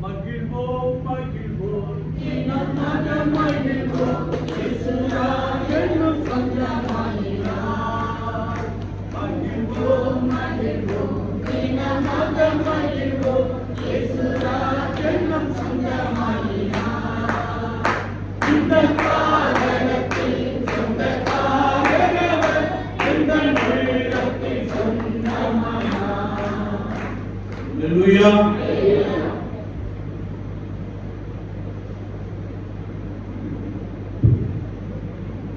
மகிழ்வோம் மகிழ்வோம் தினம் மகிழ்வோம் என்னும் சொந்தமாயினார். மகிழ்வோம் மகிழ்வோம் தினம் மகிழ்வோம் என்னும் சொந்தமாயினார். இந்த காலத்தில் சொந்தக்காரவர் எங்கள் உள்ளத்தில் சொந்தமானார். அல்லேலூயா.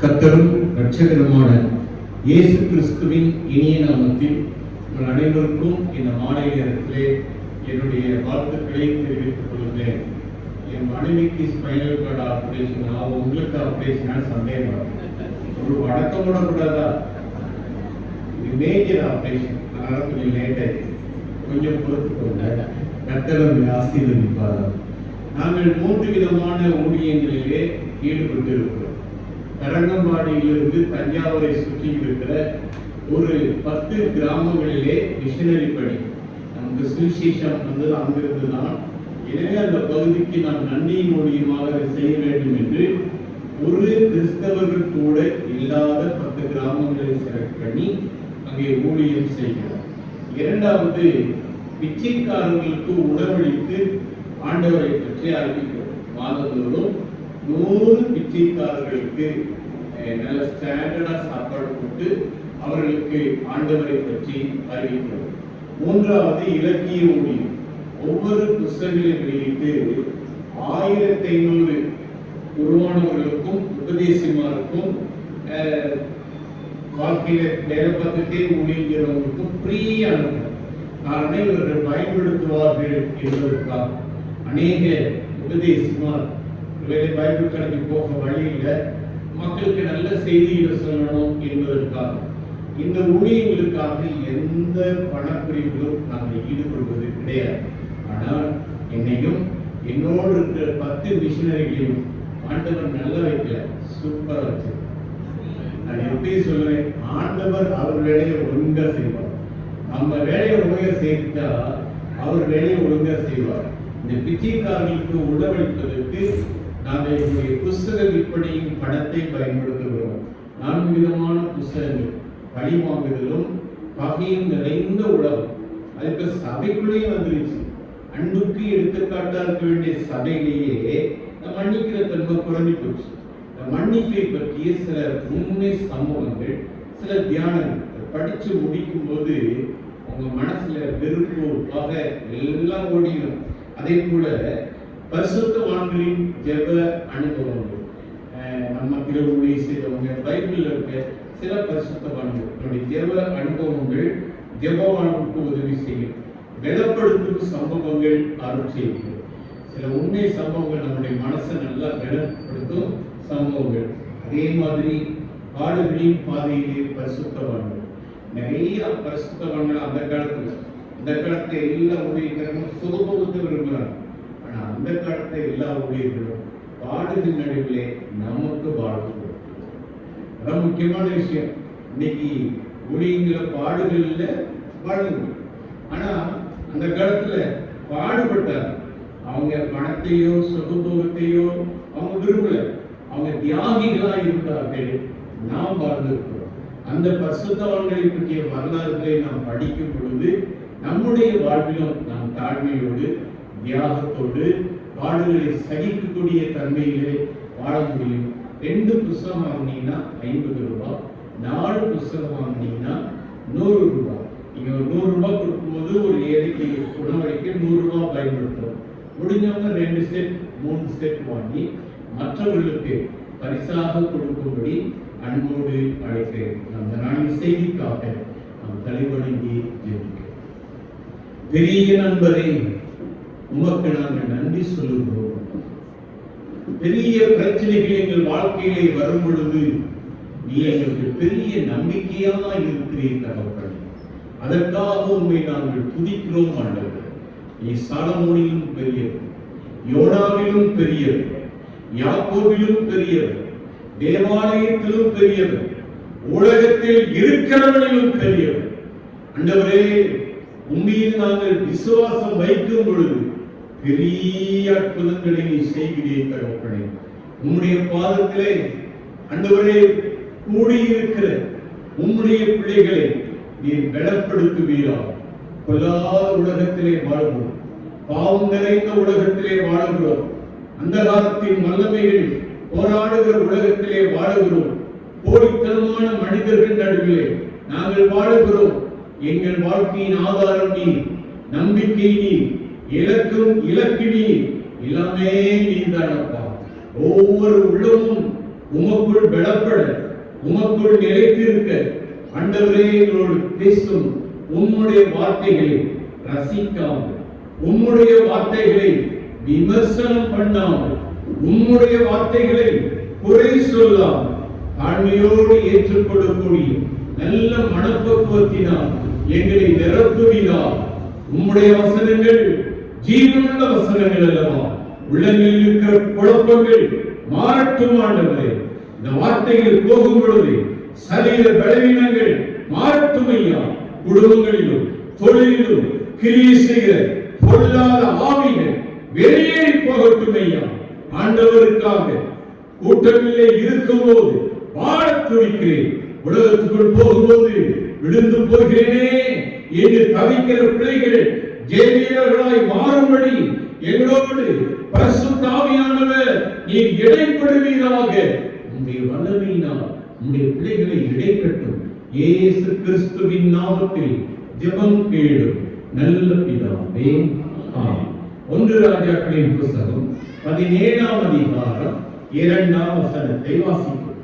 கர்த்தரும் இரட்சகருமான இயேசு கிறிஸ்துவின் இனிய நாமத்தில் உங்கள் அனைவருக்கும் இந்த மாலை நேரத்திலே என்னுடைய வாழ்த்துக்களை தெரிவித்துக் கொள்கிறேன். என் மனைவிக்கு ஸ்பைனல் கார்டு ஆபரேஷன், உங்களுக்கு ஆபரேஷன் சந்தேகம் ஒரு வழக்கம் கூட கூடாதா? இது மேஜர் ஆபரேஷன், அதனால கொஞ்சம் லேட் ஆயிடுச்சு. கொஞ்சம் பொறுத்துக்கோங்க. கர்த்தர் ஆசீர்வதிப்பார். நாங்கள் 3 விதமான ஊழியங்களிலே ஈடுபட்டு இருக்கிறோம். தரங்கம்பாடியிலிருந்து தஞ்சாவூரை சுற்றி இருக்கிற ஒரு 10 கிராமங்களிலே மிஷனரி பணி. நமக்கு சுவிசேஷம் வந்தது அங்கிருந்து தான். எனவே அந்த பகுதிக்கு நாம் நன்றியின் மூலியமாக செய்ய வேண்டும் என்று ஒரு கிறிஸ்தவர்கள் கூட இல்லாத 10 கிராமங்களை செலக்ட் பண்ணி அங்கே ஊழியம் செய்கிறோம். இரண்டாவது, பிச்சைக்காரர்களுக்கு உணவளித்து ஆண்டவரை பற்றி அறிவிக்கிறோம். மாதந்தோறும் 100 பிச்சைக்காரர்களுக்கு நல்ல ஸ்டாண்டர்டா சாப்பாடு போட்டு அவர்களுக்கு ஆண்டவரை பற்றி அறிவிக்கிறோம். மூன்றாவது, இலக்கிய ஊழியம். ஒவ்வொரு புத்தகங்களையும் வெளியிட்டு 1500 உருவானவர்களுக்கும் உபதேசிமாருக்கும் வாழ்க்கையில வேலை பார்த்துட்டே ஊழியர்களுக்கும் ஃப்ரீயா அனுப்பும். காரணம் இவர்கள் பயன்படுத்துவார்கள் என்பதற்காக. அநேக உபதேசிமார் பைபிள் கடைக்கு போக வழியில மக்களுக்கு நல்ல செய்திகளை சொல்லணும் என்பதற்காக இந்த ஊழியர்களுக்காக எந்த பணப்பிரிவிலும் நாங்கள் ஈடுபடுவது கிடையாது. ஆனால் என்னையும் என்னோடு இருக்கிற 10 மிஷனரிகளையும் ஆண்டவர் நல்ல வைக்கல, சூப்பரா வச்சு. நான் எப்படி சொல்றேன், ஆண்டவர் அவர் வேலையை ஒழுங்கா செய்வார். நம்ம வேலையை ஒழுங்கா செய்தா அவர் வேலையை ஒழுங்கா செய்வார். இந்த பிச்சைக்காரர்களுக்கு உணவளிப்பதற்கு நாங்கள் என்னுடைய புஸ்தக விற்பனையின் பணத்தை பயன்படுத்துகிறோம். 4 விதமான புஸ்தகங்கள், பழி வாங்குதலும் பகையும் நிறைந்த உலகம். அதுக்கு சபைக்குள்ளேயே வந்துருச்சு. அன்புக்கு எடுத்துக்காட்டா இருக்க வேண்டிய சபையிலேயே மன்னிக்கிற தன்மை குறைஞ்சி போச்சு. மன்னிப்பை பற்றிய சில உண்மை சம்பவங்கள், சில தியானங்கள் படிச்சு முடிக்கும் போது உங்க மனசுல வெறுப்பு பகை எல்லாம் ஓடிடும். அதே போல பரிசுத்தவான்களின் ஜெப அனுபவங்கள், நம்ம திருவுளி செய்தவங்க, பைபிள்ல இருக்க சில பரிசுத்தவான்களுடைய ஜெப அனுபவங்கள் ஜெபவானுக்கு உதவி செய்யும். பலப்படுத்தும் சம்பவங்கள் அருள் செய்யும். சில உண்மை சம்பவங்கள் நம்முடைய மனசை நல்லா பலப்படுத்தும் சம்பவங்கள். அதே மாதிரி பாடுகளின் பாதையிலே பரிசுத்தவான்கள், நிறைய பரிசுத்தவான்கள் அந்த காலத்துல, இந்த காலத்துல எல்லா ஊழியர்களும் சுகபோகத்தை விரும்புகிறாங்க. ஆனா அந்த காலத்துல எல்லா ஊழியர்களும் பாடுகள் நடுவிலே நமக்கு வாழ்வு. அதான் முக்கியமான விஷயம். இன்னைக்கு ஊழியங்கள பாடுகள்ல வாழுங்க. ஆனா அந்த காலத்துல பாடுபட்டாங்க. அவங்க பணத்தையோ சுகபோகத்தையோ அவங்க விரும்பல. அவங்க தியாகிகளா இருந்தார்கள். நாம் வாழ்ந்திருக்கிறோம். அந்த பரிசுத்தவான்களை பற்றிய வரலாறுகளை நாம் படிக்கும் பொழுது நம்முடைய வாழ்விலும் நாம் தாழ்மையோடு தியாகத்தோடு பாடுகளை சகிக்கக்கூடிய தன்மையிலே வாழ முடியும். 2 புத்தகம் வாங்கினீங்கன்னா 50 ரூபாய், 4 புத்தகம் வாங்கினீங்கன்னா 100 ரூபாய். நீங்க ஒரு 100 ரூபாய் கொடுக்கும்போது ஒரு ஏழைக்கு உணவளிக்க 100 ரூபாய் பயன்படுத்துறோம். முடிஞ்சவங்க 2 செட் 3 செட் வாங்கி மற்றவர்களுக்கு பரிசாக கொடுக்கும்படி அன்போடு அழைக்கிறேன். அந்த நாளின் செய்திக்காக நாம் தலைவணங்கி ஜெபிக்கிறோம். பெரிய நண்பரே, உமக்கு நாங்கள் நன்றி சொல்லுகிறோம். பெரிய பிரச்சனைகள் எங்கள் வாழ்க்கையிலே வரும் பொழுது நீ எங்களுக்கு பெரிய நம்பிக்கையாக இருக்கிறீர் தகப்பனே. அதற்காக உண்மை நாங்கள் துதிக்கிறோம் ஆண்டவரே. நீ சாலமோனிலும் பெரியவர், யோனாவிலும் பெரியவர், யாக்கோபிலும் பெரியவர், தேவாலயத்திலும் பெரியவர், உலகத்தில் இருக்கிறவனிலும் பெரியவர். ஆண்டவரே, உண்மையில் நாங்கள் விசுவாசம் வைக்கும் பொழுது பெரிய அற்புதங்களை நீ செய்கிறீர் தகப்பனே. உம்முடைய பாதத்திலே ஆண்டவரே கூடியிருக்கிற உம்முடைய பிள்ளைகளை நீர் பலப்படுத்துவீரா. பொல்லாத உலகத்திலே வாழ்கிறோம், பாவம் நிறைந்த உலகத்திலே வாழ்கிறோம், அந்த காலத்தின் வல்லமைகள் போராடுகிற உலகத்திலே வாழுகிறோம், போலித்தனமான மனிதர்கள் நடுவிலே நாங்கள் வாழுகிறோம். எங்கள் வாழ்க்கையின் ஆதாரம் நீ, நம்பிக்கை நீ, இலக்கு நீ, எல்லாமே நீதானப்பா. ஒவ்வொரு உள்ளமும் உமக்குள் பலப்பட, உமக்குள் நிலைத்திருக்க ஆண்டவரே எங்களோடு பேசும் உம்முடைய வார்த்தைகளை ரசிக்காமல், உம்முடைய வார்த்தைகளை விமர்சனம் பண்ணாமல், உம்முடைய வார்த்தைகளை குறை சொல்லாமல் தாழ்மையோடு ஏற்றுக்கொள்ளக்கூடிய நல்ல மனப்பக்குவத்தினால் எங்களை நிரப்புகிறார். உம்முடைய வசனங்கள் ஜீவனுள்ள வசனங்கள் அல்லவா. உள்ளங்களில் இருக்கிற குழப்பங்கள் மாறட்டும் ஆண்டவரே. இந்த வார்த்தைகள் போகும் பொழுது சரீர பலவீனங்கள் மாறட்டும் ஐயா. குடும்பங்களிலும் தொழிலிலும் கிரியை செய்கிற பொல்லாத ஆவிகள் வெளியேறி போகட்டும் ஐயா. ஆண்டவருக்காக கூட்டங்களிலே இருக்கும் போது வாழத் துடிக்கிறேன், உலகத்துக்குள் போகும்போது விழுந்து போகிறேனே என்று தவிக்கிற பிள்ளைகள் ஜெயவீரர்களாய் மாறும்படி எங்களோடு பரிசுத்த ஆவியானவர் நீர் இடைப்படுவீராக. உம்முடைய வல்லமையினால் உம்முடைய பிள்ளைகளை இடைக்கட்டும். இயேசு கிறிஸ்துவின் நாமத்தில் ஜெபம் கேளும் நல்ல பிதாவே, ஆமென். 1 ராஜாக்களின் புத்தகம் 17ஆம் அதிகாரம் 2ஆம் வசனத்தை வாசிப்போம்.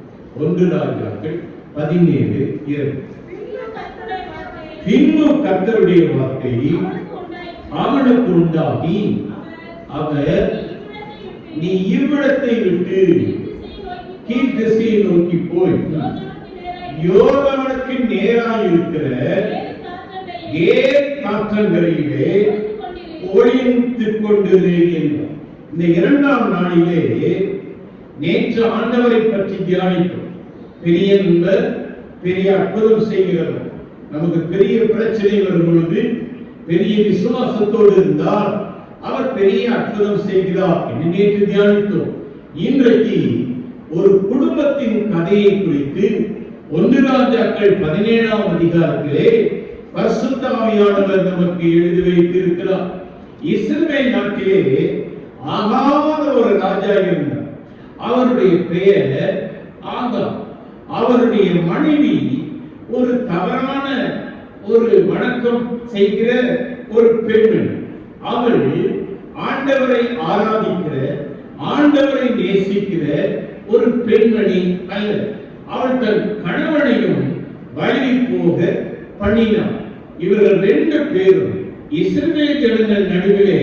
1 ராஜாக்கள் 17:2. பின்பு கர்த்தருடைய வார்த்தை அவனுக்கு உண்டாகி, அவர் நீ இவ்விடத்தை விட்டு கீழ் திசையை நோக்கி போய் யோர்தானுக்கு நேராய் இருக்கிற காற்றங்கரையிலே ஒளிந்துக் கொண்டிரு என்றார். இந்த 2ஆம் நாளிலே நேற்று ஆண்டவரை பற்றி தியானித்தோம். பெரிய நண்பர், பெரிய அற்புதம் செய்கிறவர். நமக்கு பெரிய பிரச்சனை வரும் பொழுது பெரிய விசுவாசத்தோடு இருந்தால் அவர் பெரிய அற்புதம் செய்கிறார் என்று நேற்று தியானித்தோம். இன்றைக்கு ஒரு குடும்பத்தின் கதையை குறித்து 1 ராஜாக்கள் 17ஆம் அதிகாரத்திலே பரிசுத்த ஆவியானவர் நமக்கு எழுதி வைத்திருக்கிறார். இஸ்ரவேல் நாட்டிலே ஆகாத ஒரு ராஜா இருந்தார். அவருடைய பெயர் ஆகா. அவருடைய மனைவி ஒரு தவறான ஒரு வணக்கம் செய்கிற ஒரு பெண்மணி. அவள் ஆண்டவரை ஆராதிக்கிற, ஆண்டவரை நேசிக்கிற ஒரு பெண்மணி அல்ல. அவள் தன் கணவனையும் வழி போக பண்ணினார். இவர்கள் 2 பேரும் இஸ்ரவேல் ஜனங்கள் நடுவிலே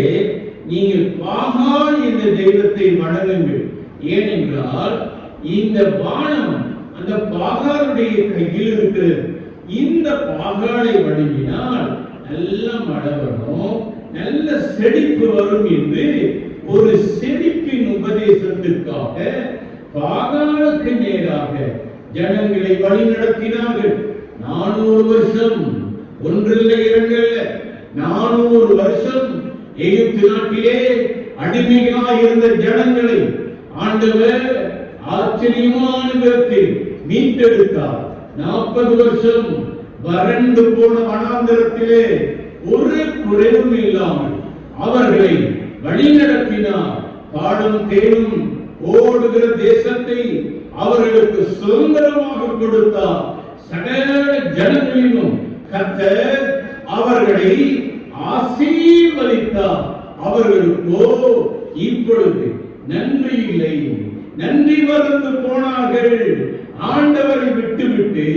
நீங்கள் பாகால் என்ற தெய்வத்தை வணங்குங்கள், ஏனென்றால் இந்த வானம் அந்த பாகாலுடைய கையில் இருக்கிறது. இந்த பாகாலை வணங்கினால் நல்ல மழை வரும், நல்ல செழிப்பு வரும் என்று ஒரு செழிப்பின் உபதேசத்திற்காக பாகாலுக்கு நேராக ஜனங்களை வழி நடத்தினார்கள். 400 வருஷம், ஒன்றில்லை இரண்டில்ல, 400 வருஷம் எகிப்து நாட்டிலே அடிமைகளாய் இருந்த ஜனங்களை ஆண்டவர் ஆச்சரியமான விதத்தில் மீட்டெடுத்தார். 40 வருஷம் வறண்டு போன வனாந்தரத்திலே ஒரு குறைவும் இல்லாமல் அவர்களை வழிநடத்தினார். பாலும் தேனும் ஓடுகிற தேசத்தை அவர்களுக்கு சுதந்திரமாக கொடுத்தார். சகல ஜனங்களிலும் கர்த்தர் அவர்களை ஆசீர்வதித்தார். அவர்களுக்கோ இப்பொழுது நன்றி இல்லை, நன்றி மறந்து போனார்கள். ஆண்டவரை விட்டுவிட்டு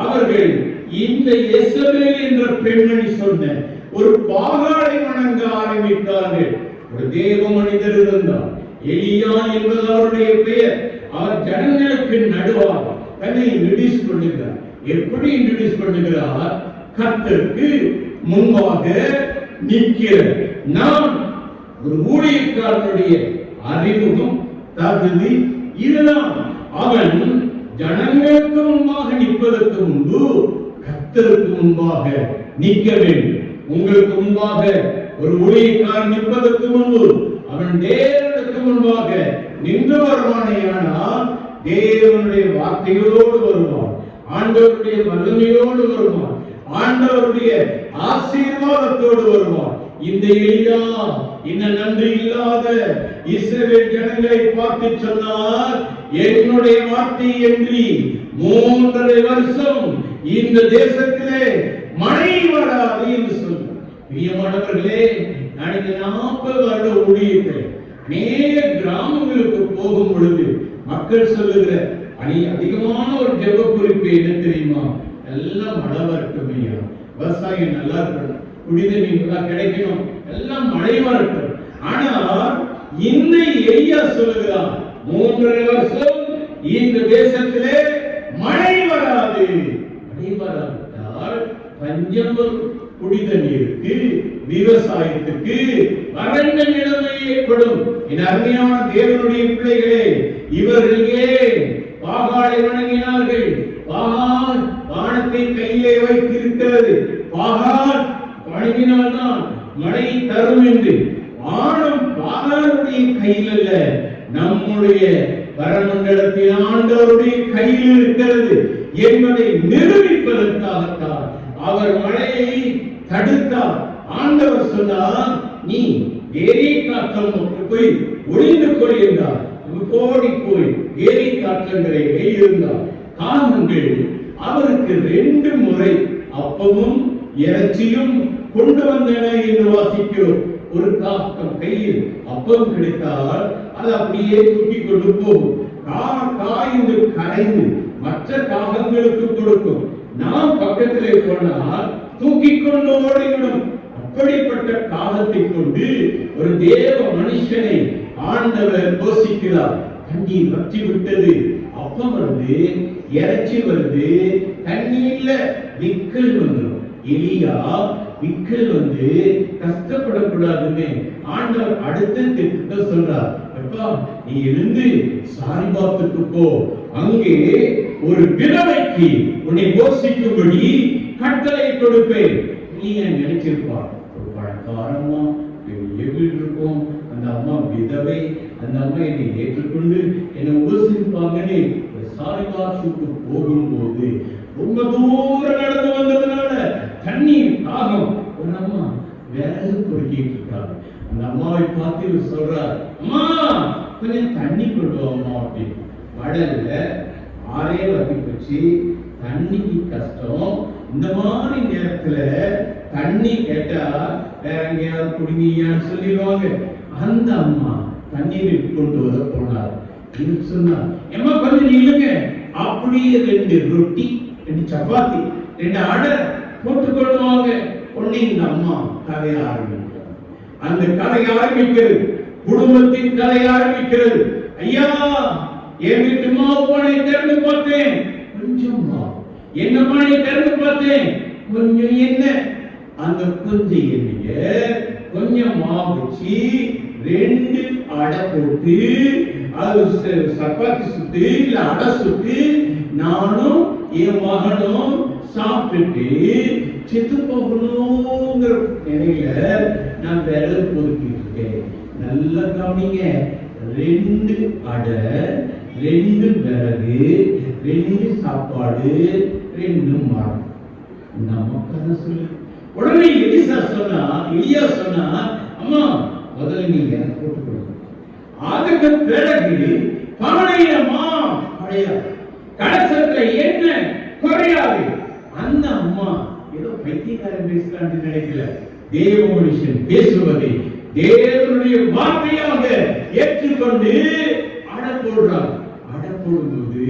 அவர்கள் இந்த எசபேல் என்ற பெண்மணி சொன்ன ஒரு பாகாலை வணங்க ஆரம்பித்தார்கள். ஒரு தேவ மனிதர் இருந்தார், எலியா என்பது அவருடைய பெயர். அவர் ஜனங்களுக்கு நடுவாக தன்னை இன்ட்ரோடியூஸ் பண்ணுகிறார். எப்படி இன்ட்ரோடியூஸ் பண்ணுகிறார்? கர்த்தருக்கு முன்பாக நிற்கிற நான் ஒரு ஊழியக்காரனுடைய அறிமுகம் தகுதி இதுதான். அவன் ஜனங்களுக்கு முன்பாக நிற்பதற்கு முன்பு கர்த்தருக்கு முன்பாக நிற்க வேண்டும். உங்களுக்கு முன்பாக ஒரு ஊழியக்காரன் நிற்பதற்கு முன்பு அவன் தேவனுக்கு முன்பாக நின்று வருவானேயானால் தேவனுடைய வார்த்தைகளோடு வருவான், ஆண்டவருடைய வல்லமையோடு வருவான், ஆண்டவருடைய ஆசீர்வாதத்தோடு வருவான். இந்த எலியா இன்னும் நன்றி இல்லாத இஸ்ரவேல் ஜனங்களை பார்த்து சொன்னார், என்னுடைய வார்த்தை என்று 3.5 வருஷம் இந்த தேசத்திலே மழை வராது என்று சொன்னார். பிரியமானவர்களே, நான் இந்த 40 வருட ஊழியத்தில் அநேக கிராமங்களுக்கு போகும் பொழுது மக்கள் சொல்லுகிற அதிகமான ஒரு ஜெப குறிப்பு என்ன தெரியுமா? எல்லாம் மழை வரட்டும், விவசாயம் நல்லா இருக்கணும், குடிநீர் நல்லா கிடைக்கணும், எல்லாம் மழை வரட்டும். ஆனால் இந்த எலியா சொல்லுகிறான், 3.5 வருஷம் இந்த தேசத்திலே மழை வராது. மழை வராவிட்டால் பஞ்சம் வரும், குடிநீருக்கு, விவசாயத்துக்கு வறண்ட நிலைமை ஏற்படும். என் அருமையான தேவனுடைய பிள்ளைகளே, இவர்களே பாகாலை வணங்கினார்கள். பாகால் வானத்தை கையிலே வைத்திருக்கிறது. பாகால் வணங்கினால்தான் மழை தரும் என்று. வானம் பாகாலுடைய கையில் அல்ல, நம்முடைய பரமண்டலத்தின் ஆண்டவருடைய கையில் இருக்கிறது என்பதை நிரூபிப்பதற்காகத்தான் அவர் மழையை தடுத்தார். ஆண்டவர் சொன்னார், நீ ஏரி காற்றம் போய் ஒளிந்து கொள் என்றார். ஓடி போய் ஏரி காற்றங்கரையிலே இருந்தார். காகங்கள் அவருக்கு 2 முறை அப்பமும் இறைச்சியும் கொண்டு வந்தன என்று வாசிக்கிறோம். ஒரு காகம் கையில் அப்பம் கிடைத்தால் அது அப்படியே தூக்கி கொண்டு போகும். காய்ந்து கரைந்து மற்ற காகங்களுக்கு கொடுக்கும். நாம் பக்கத்திலே போனால் தூக்கி கொண்டு ஓடிவிடும். அப்படிப்பட்ட காலத்தை கொண்டு ஒரு தேவ மனுஷனை ஆண்டவர் போஷிக்கிறார். தண்ணீர் வற்றி விட்டது, அப்பம் வருது, இறைச்சி வருது, தண்ணீர்ல விக்கல் வந்துடும். எலியா விக்கல் வந்து கஷ்டப்படக்கூடாதுன்னு ஆண்டவர் அடுத்த திட்டத்தை சொல்றார். அப்பா, நீ எழுந்து சாரிபாத்துக்கு போ, அங்கே ஒரு விதவைக்கு உன்னை போஷிக்கும்படி கட்டளை கொடுப்பேன். நீ ஏன் நினைச்சிருப்பார், ஒரு பழக்காரமா இருக்கும், அந்த அம்மா விதவை, அந்த அம்மா என்னை ஏற்றுக்கொண்டு என்னை உபசரிப்பாங்கன்னு சாரிபாத்துக்கு போகும்போது ரொம்ப தூரம் நடந்து வந்ததுனால தண்ணீர் தாகம். ஒரு அம்மா விறகு பொறுக்கிட்டு இருக்காங்க. அந்த அம்மாவை பார்த்து சொல்றார், அம்மா கொஞ்சம் தண்ணி கொண்டு அம்மா அப்படின்னு. வடல்ல ஆறே வத்தி போச்சு, தண்ணிக்கு கஷ்டம். இந்த மாதிரி நேரத்துல தண்ணி கேட்டா வேற எங்கேயாவது குடிங்கன்னு சொல்லிடுவாங்க. அந்த அம்மா தண்ணீர் கொண்டு வர போனார். சொன்னா, எம்மா கொஞ்சம் நில்லுங்க, அப்படியே 2 ரொட்டி, 2 சப்பாத்தி, 2 அடை போட்டுக் கொள்வாங்க. உடனே இந்த அம்மா கதைய ஆரம்பிக்கிறார். அந்த கதை ஆரம்பிக்கிறது, குடும்பத்தின் கதை ஆரம்பிக்கிறது. ஐயா, என் வீட்டு மாவு பானை திறந்து பார்த்தேன், கொஞ்சம் மாவு. என்ன பானை திறந்து பார்த்தேன், கொஞ்சம் எண்ணெய். அந்த கொஞ்சம் எண்ணெய கொஞ்சம் மாவு வச்சு 2 அடை போட்டு, அது சப்பாத்தி சுட்டு இல்ல அடை சுட்டு நானும் என் மகனும் சாப்பிட்டு செத்து போகணுங்கிற நிலையில நான் விறகு பொறுக்கிட்டு இருக்கேன். நல்லா கவனிங்க, 2 அடை, 2 விறகு, 2 சாப்பாடு, 2 மரம். நமக்கு சொல்லு. உடனே எலியா சொன்னா, அம்மா முதல்ல நீங்க எனக்கு போட்டு கொடுங்க. அதுக்கு பிறகு பானையமா கிடையாது, கலசத்துல என்ன குறையாது. அந்த அம்மா ஏதோ பைத்தியக்காரன் பேசுறான்னு நினைக்கல. தேவ மனுஷன் பேசுவதை தேவனுடைய வார்த்தையாக ஏற்றுக்கொண்டு அடை போடுறார். அடை போடும்போது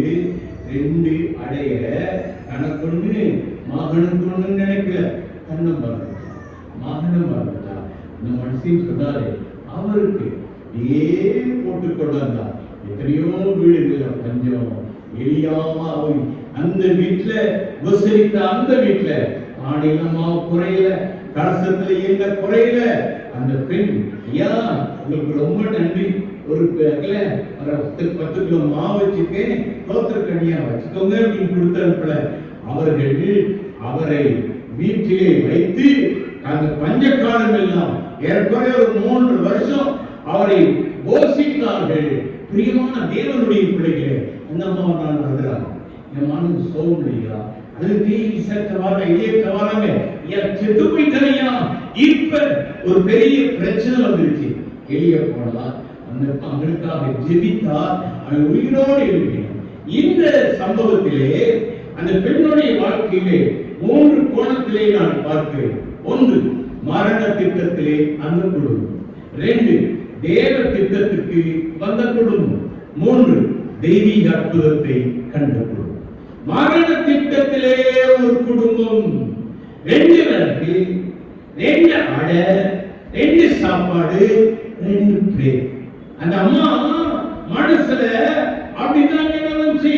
2 அடைய தனக்கொண்டு மகனுக்கு ஒண்ணு நினைக்கல, தன்னை மறந்துட்டான், மகனை மறந்துட்டான். இந்த மனுஷன் சொன்னாரு, அவருக்கு போட்டுக் கொண்டு வந்தார். எத்தனையோ வீடுகள்ல பஞ்சம். எலியாவை அந்த வீட்டுல உபசரித்த அந்த வீட்டுல ஆடினமா குறையல, கலசத்துல என்ன குறையல. அந்த பெண், ஐயா உங்களுக்கு ரொம்ப நன்றி, ஒரு 10 கிலோ மாவு வச்சுக்கேன், தோத்திரக்கடியா வச்சுக்கோங்க அப்படின்னு கொடுத்தப்பல அவர்கள் அவரை வீட்டிலே வைத்து அந்த பஞ்ச காலம் எல்லாம் ஏற்கனவே ஒரு 3 வருஷம் அவரை போஷித்தார்கள். பிரியமான தேவனுடைய பிள்ளைகளே, அந்த அம்மா நான் வருகிறாங்க, என் மனது சோம்பலையா, அது தேவி சேர்த்தவாங்க, இதே தவாங்க, செத்து போயிட்டனையா. இப்ப ஒரு பெரிய பிரச்சனை வந்துருச்சு. எளிய போனா அந்த அவங்களுக்காக ஜெபித்தா அவன் உயிரோடு இருக்கிறான். இந்த சம்பவத்திலே அந்த பெண்ணுடைய வாழ்க்கையிலே 3 கோணத்திலே நான் பார்க்கிறேன். 1, மரண திட்டத்திலே அந்த குடும்பம். 2, தேவ திட்டத்துக்கு வந்த குடும்பம். 3, தெய்வீக அற்புதத்தை கண்ட குடும்பம். மரண திட்டத்திலே ஒரு குடும்பம், 2 விளக்கு, 2 அடை, 2 சாப்பாடு, 2 பிளேட். அந்த அம்மா மனசுல அப்படிதான் நினைச்சு,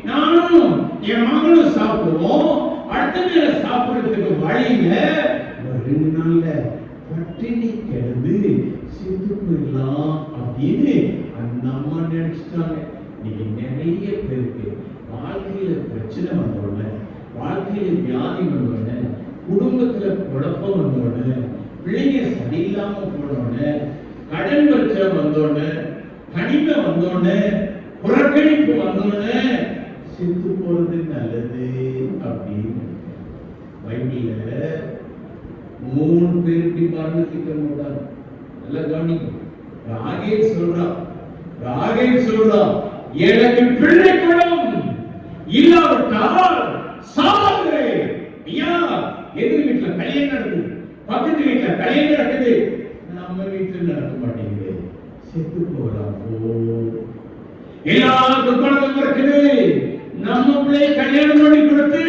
நானும் என் மகளும் சாப்பிடுவோம், அடுத்த நேரம் சாப்பிடுறதுக்கு வழியில 2 நாள்ல பட்டினி கிடந்து செத்து போயிடலாம் அப்படின்னு அந்த அம்மா நினைச்சிட்டாங்க. நீங்க நிறைய பேருக்கு வாழ்க்கையில பிரச்சனை வந்தோடனே, வாழ்க்கையில வியாதி வந்தோடனே, குடும்பத்துல குழப்பம் வந்தோடனே, பிள்ளைங்க சரியில்லாம போனோடனே, கடன் பிரச்சனை வந்தோடனே, கனிமை வந்தோடனே, புறக்கணிப்பு வந்தோடனே செத்து போறது நல்லது அப்படின்னு பைபிள்ல 3 பேருக்கு மரணத்துக்கு போட்டாங்க. நல்ல கவனிங்க. ராகேல் சொல்றா, எனக்கு பிள்ளை குணம் இல்லாவிட்டால் சாகிறேன். ஐயா, எதிர் வீட்டுல கல்யாணம் நடக்குது, பக்கத்து வீட்டுல கல்யாணம் நடக்குது, நம்ம வீட்டுல நடக்க மாட்டேங்குது, செத்து போகலாம். எல்லாருக்கும் குழந்தை இருக்குது, நம்ம பிள்ளைய கல்யாணம் பண்ணி கொடுத்து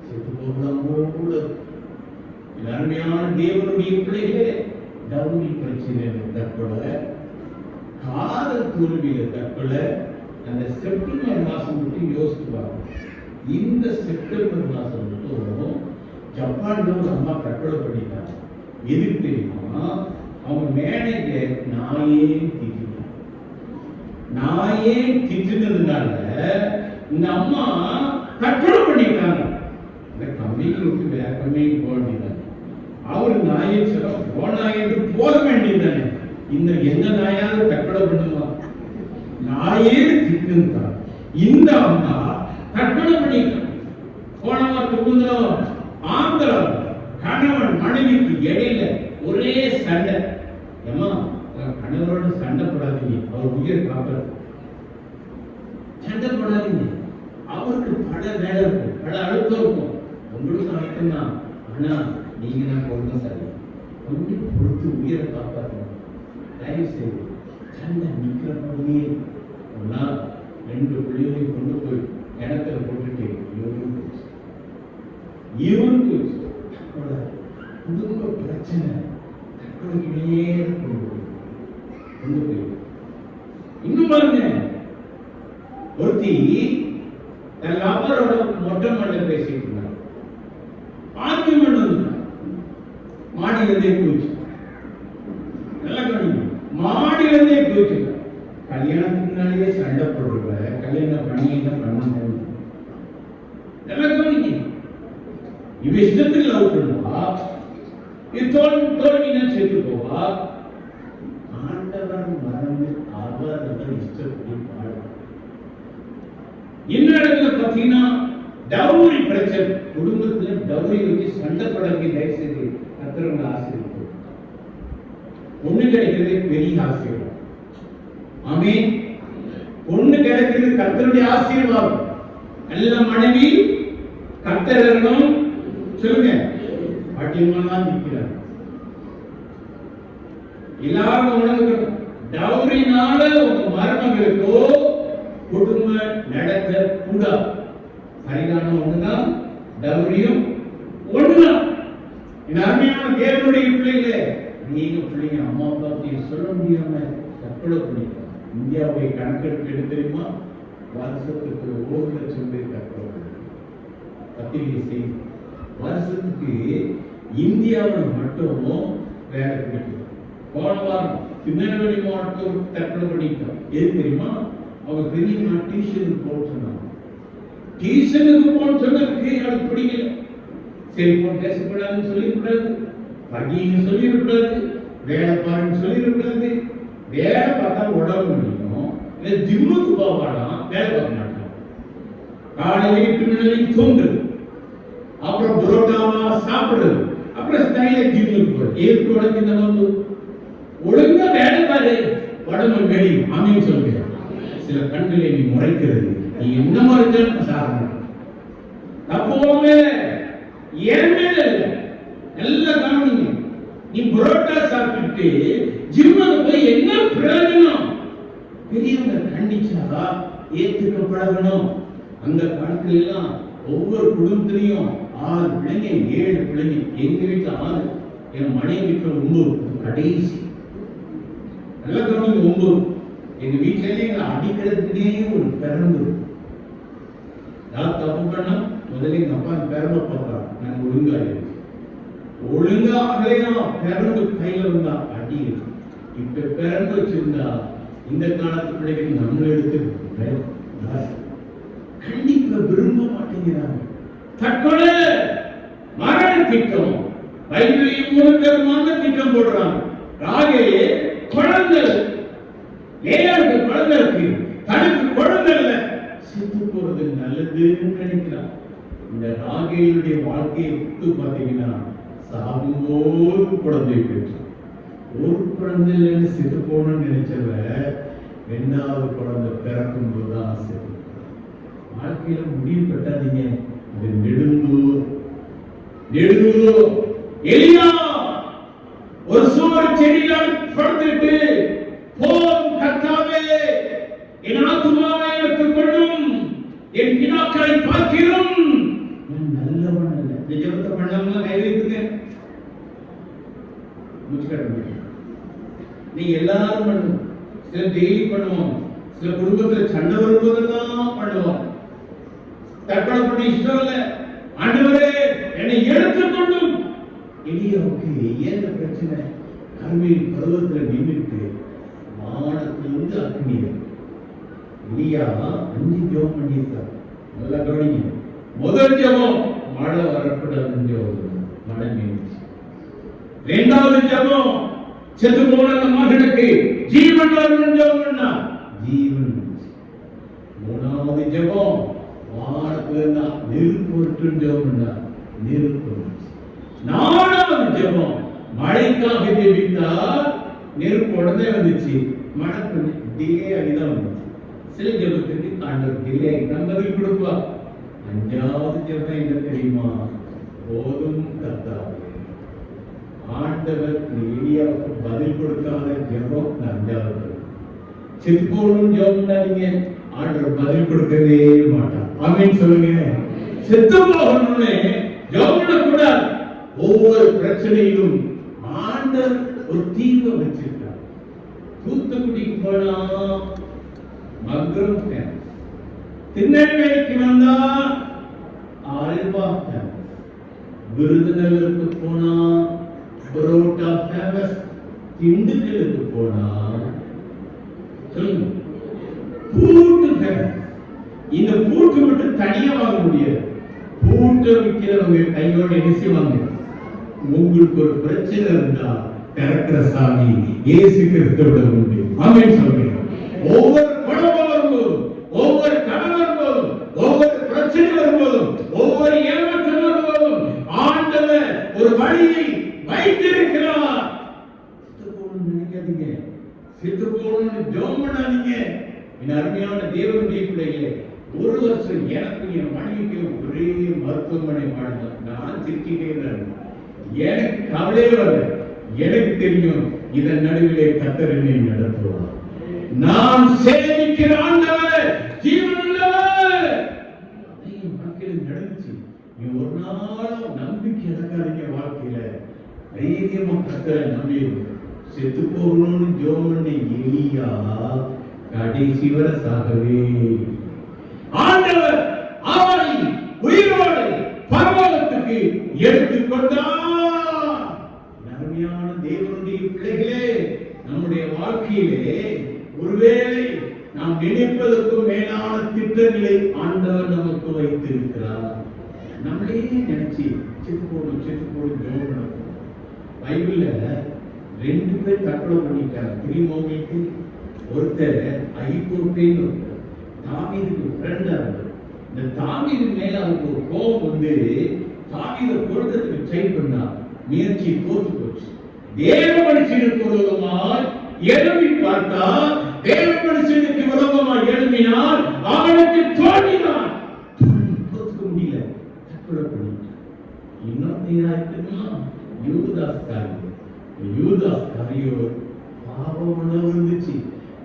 செத்து போகலாம் கூட. அருமையான தேவனுடைய பிள்ளைகளே, டவுரி பிரச்சனை தற்கொலை, காதல் தோல்வியில தற்கொலை. அந்த செப்டம்பர் மாசம் மட்டும் யோசித்து பாருங்க. இந்த செப்டம்பர் மாசம் மட்டும் ஜப்பான்ல ஒரு அம்மா தற்கொலை பண்ணிட்டாங்க. எதுக்கு தெரியுமா? அவங்க மேனேஜர் நாயே திட்டினதுனால இந்த அம்மா தற்கொலை பண்ணிட்டாங்க. இந்த கம்பெனி விட்டு வேற கம்பெனிக்கு போக வேண்டியதாங்க. அவரு நாயை சொல்ல போனா என்று போக வேண்டியதானே. இந்த எந்த நாயாவது தற்கொலை பண்ணுமா? நாயே திட்டுதான். இந்த அம்மா தற்கொலை பண்ணிட்டாங்க. போன வாரத்துக்கு முந்தினம் ஆந்திரம் கணவன் மனைவிக்கு இடையில ஒரே சண்டை. ஏமா கணவரோட சண்டை போடாதீங்க, அவர் உயிர் காப்பாரு. சண்டை போடாதீங்க, அவருக்கு பல வேலை இருக்கும், பல அழுத்தம் இருக்கும். உங்களுக்கு அழுத்தம் தான், ஆனா நீங்க தான் பொருளும் சரி, கொஞ்சம் பொறுத்து உயிரை காப்பாற்றணும். தயவு செய்து சண்டை நிக்கிறபடியே ஒன்னா 2 பிள்ளைகளையும் கொண்டு போய் இடத்துல போட்டுட்டு இவருக்கு குடும்ப பிரச்சனை தற்கொலையே கொண்டு போய் இன்னும் பாருங்க, ஒருத்தி தன் லவரோட மொட்டை மாடல பேசிட்டு இருந்தாங்க. ஆர்கியூமெண்ட் வந்து மாடியிலே போச்சு. நல்லா கவனிங்க, மாடியிலே போச்சு. கல்யாணத்துக்கு முன்னாடியே சண்டை போடுற, கல்யாணம் பண்ணி என்ன பண்ண? நல்லா கவனிங்க. இவ இஷ்டத்துக்கு லவ் பண்ணுவா, இது தோல்வினா செத்து போவா. ஆண்டவர் மறந்து அவர் இஷ்டப்படி பாடு. என்ன இடத்துல பார்த்தீங்கன்னா டவுரி பிரச்சனை. குடும்பத்துல டவுரி வச்சு சண்டை படங்கி தயவு செய்து கர்த்தரோட ஆசீர்வாதம். பொண்ணு கிடைக்கிறது பெரிய ஆசீர்வாதம். ஆமென். பொண்ணு கிடைக்கிறது கர்த்தருடைய ஆசீர்வாதம். நல்ல மனைவி கர்த்தரனும் சொல்லுங்க பாட்டியம்மா நிற்கிறார். எல்லாரும் உணர்ந்துக்கணும், டவுரினால உங்க மருமகளுக்கோ குடும்பம் நடக்க கூடாது. சரிதான ஒண்ணுதான், டவுரியும் ஒண்ணுதான். இந்த அருமையான தேவனுடைய பிள்ளைகளே, நீங்க பிள்ளைங்க அம்மா அப்பா சொல்ல முடியாம தற்கொலை பண்ணிக்கலாம். இந்தியாவுடைய கணக்கெடுப்பு எடுத்து தெரியுமா? வருஷத்துக்கு 1 லட்சம் பேர் தற்கொலை பத்திரிகை செய்தி. வருஷத்துக்கு இந்தியாவில் மட்டும் வேலை கிடைக்கும். போன வாரம் திருநெல்வேலி மாவட்டம் தற்கொலை பண்ணிட்டோம். எது தெரியுமா? அவங்க பெரியமா டியூஷனுக்கு போக சொன்னாங்க. டியூஷனுக்கு போக சொன்னதுக்கு அது பிடிக்கல. செல்போன் பேசக்கூடாதுன்னு சொல்லிடக்கூடாது, பகின்னு சொல்லிடக்கூடாது, வேலை பாருன்னு சொல்லிடக்கூடாது. வேலை பார்த்தா உடம்பு முடியும், இல்லை ஜிம்முக்கு போவாடாம், வேலை பார்க்க மாட்டான். காலையில 8 மணி தூங்குறது, அப்புறம் புரோட்டாவா சாப்பிடுறது, அப்புறம் ஸ்டைல ஜிம்முக்கு போறது. ஏற்கு உடம்பு இந்த வந்து ஒழுங்கா வேலை பாரு, உடம்பு வெளியும். ஆமீன் சொல்லுங்க. சில கண்களை நீ முறைக்கிறது, நீ என்ன முறைச்சாலும் சாப்பிடணும். தப்போமே ஏன் மேல இல்லை, நல்லா கவனிங்க. நீ புரோட்டா சாப்பிட்டு ஜிம்முக்கு போய் என்ன பிரயோஜனம்? பெரியவங்க கண்டிச்சா ஏற்றுக்கப்படணும். அந்த காலத்துல எல்லாம் ஒவ்வொரு குடும்பத்திலையும் 6 பிள்ளைங்க 7 பிள்ளைங்க. எங்க வீட்டுல 6, என் மனைவி வீட்டுல 9, கடைசி. நல்லா கவனிங்க, 9. எங்க வீட்டிலே எங்களை அடிக்கிறதுக்கே ஒரு பெரம்பு. யார் தப்பு பண்ணா முதல்ல எங்க அப்பா பெரம்ப பார்ப்பாங்க, நாங்க ஒழுங்கா ஒழுங்காகலையா பெரம்பு கையில இருந்தா அடி. இப்ப பெரம்பு வச்சிருந்தா இந்த காலத்து பிள்ளைகள் நம்மள எடுத்து கண்டிப்பா விரும்ப மாட்டேங்கிறாங்க. தற்கொலை மரண திட்டம், பைபிளையும் முழுக்கமான திட்டம் போடுறாங்க. ராகே குழந்தை, ஏழாவது குழந்தை இருக்கு, தனக்கு குழந்தை இல்ல, செத்து போறது நல்லதுன்னு நினைக்கிறான். இந்த ராகேயுடைய வாழ்க்கையை எடுத்து பார்த்தீங்கன்னா சாகும்போது குழந்தை பெற்றான். ஒரு குழந்தை இல்லைன்னு செத்து போகணும்னு நினைச்சவ 2வது குழந்தை பிறக்கும் போதுதான் செத்து. வாழ்க்கையில முடிவு கட்டாதீங்க. அது நெடுந்தூர். எலியா ஒரு சோறு செடியால் படுத்துட்டு, போதும் கர்த்தாவே, என் ஆத்துமாவை எடுத்துக் கொள்ளும், என் வினாக்களை பார்க்கிறோம், நான் நல்லவன் அல்ல. இந்த ஜெபத்தை பண்ணவங்க கை வைத்துங்க. நீ எல்லாரும் பண்ணுவோம், சில டெய்லி பண்ணுவோம், சில குடும்பத்தில் சண்டை வரும்போதெல்லாம் பண்ணுவோம். தற்கொலை பண்ண இஷ்டம் இல்ல. ஆண்டவரே என்னை எடுத்துக்கொண்டும். எலியாவுக்கு ஏன் பிரச்சனை? கர்மேல் பருவத்தில் நின்றுட்டு வானத்திலிருந்து அக்னி. எலியா 5 ஜெபம் பண்ணியிருக்கார். நல்லா கவனிங்க. முதல் ஜெபம் மழை வரக்கூடாதுன்னு ஜெபம், மழை நின்றுச்சு. 2வது ஜெபம் செத்து போன மகனுக்கு ஜீவன் வரணும்னு ஜெபம் பண்ணா, ஜீவன். 3வது ஜெபம் வானத்திலிருந்து நெருப்பு வரட்டும்னு ஜெபம் பண்ணா, நெருப்பு. 4வது ஜெபம் மழைக்காக ஜெபித்தா நெருப்பு உடனே வந்துச்சு, மழை டிலே ஆகிதான் வந்துச்சு. சில ஜெபத்துக்கு ஆண்டவர் டிலே ஆகிதான் பதில் கொடுப்பா. 5வது ஜெபம் என்ன தெரியுமா? போதும் கர்த்தாவே. ஆண்டவர் எலியாவுக்கு பதில் கொடுக்காத ஜெபம் 5வது. செத்து போகணும் ஜெபம் பண்ணாதீங்க, ஆண்டவர் பதில் கொடுக்கவே மாட்டார். ஆமென் சொல்லுங்க. செத்து போகணும்னு ஜெபம் பண்ணக்கூடாது. ஒவ்வொரு பிரச்சனையிலும் ஆண்டவர் ஒரு தீர்வை வச்சிருக்கார். தூத்துக்குடிக்கு போனா மக்ரம் ஃபேமஸ், திருநெல்வேலிக்கு வந்தா ஆல்வா ஃபேமஸ், விருதுநகருக்கு போனா பரோட்டா ஃபேமஸ், திண்டுக்கலுக்கு போனா பூட்டு ஃபேமஸ். இந்த பூட்டு மட்டும் தனியா வாங்க முடியாது. பூட்டு விற்கிறவங்க கையோட என்ன செய்வாங்க? உங்களுக்கு ஒரு பிரச்சனை இருந்தா திறக்கிற சாமி இயேசு கிறிஸ்துவோட உண்டு. ஆமென் சொல்லுங்க. ஒவ்வொரு குழப்பம் வரும்போதும், ஒவ்வொரு கடன் வரும்போதும், ஒவ்வொரு பிரச்சனை வரும்போதும், ஒவ்வொரு ஏமாற்றம் வரும்போதும் ஆண்டவர் ஒரு வழியை வைத்திருக்கிறார். செத்து போகணும்னு நினைக்காதீங்க, செத்து போகணும்னு ஜெபம் பண்ணாதீங்க. என் அருமையான தேவனுடைய பிள்ளைகளே, 1 வருஷம் எனக்கு என் மனைவிக்கு ஒரே மருத்துவமனை வாழ்ந்தோம். நான் திருச்சிட்டே இருந்தேன். எனக்கு கவலையே வரல. எனக்கு தெரியும் இதன் நடுவிலே கர்த்தர் என்னை நடத்துவார். நான் சேவிக்கிற ஆண்டவர் ஜீவனுள்ளவர். வாழ்க்கையில் நடந்துச்சு. நீ ஒரு நாளும் நம்பிக்கை இழக்காதீங்க. வாழ்க்கையில தைரியமா கர்த்தரை நம்பி செத்து போகணும்னு ஜெபம் பண்ண எலியா கடைசி வரை சாகவே ஆண்டவர் அவரை உயிரோடு பரலோகத்துக்கு எடுத்துக்கொண்டார். அருமையான தேவனுடைய பிள்ளைகளே, நம்முடைய வாழ்க்கையிலே ஒருவேளை நாம் நினைப்பதற்கும் மேலான திட்டங்களை ஆண்டவர் நமக்கு வைத்திருக்கிறார். நம்மளே நினைச்சு செத்து போடும் ஜோம் நடக்கும். பைபிள்ல 2 பேர் தற்கொலை பண்ணிட்டாங்க தெரியுமா உங்களுக்கு? ஒருத்தர் ஐதோப்பேன்னு தாவீதுக்கு ஃப்ரெண்டா இருந்தார். இந்த தாவீது மேல அவருக்கு ஒரு கோபம் வந்து தாவீதை கொல்றதுக்கு ட்ரை பண்ணா, முயற்சி தோற்று போச்சு. தேவ மனுஷனுக்கு விரோதமாய் எழுப்பி பார்த்தா, தேவ மனுஷனுக்கு விரோதமாய் எழுப்பினால் அவனுக்கு தோல்விதான். தோற்க முடியல, தற்கொலை பண்ணிட்டான். இன்னொரு யூதாஸ் காரியோ பாவம் வந்துச்சு.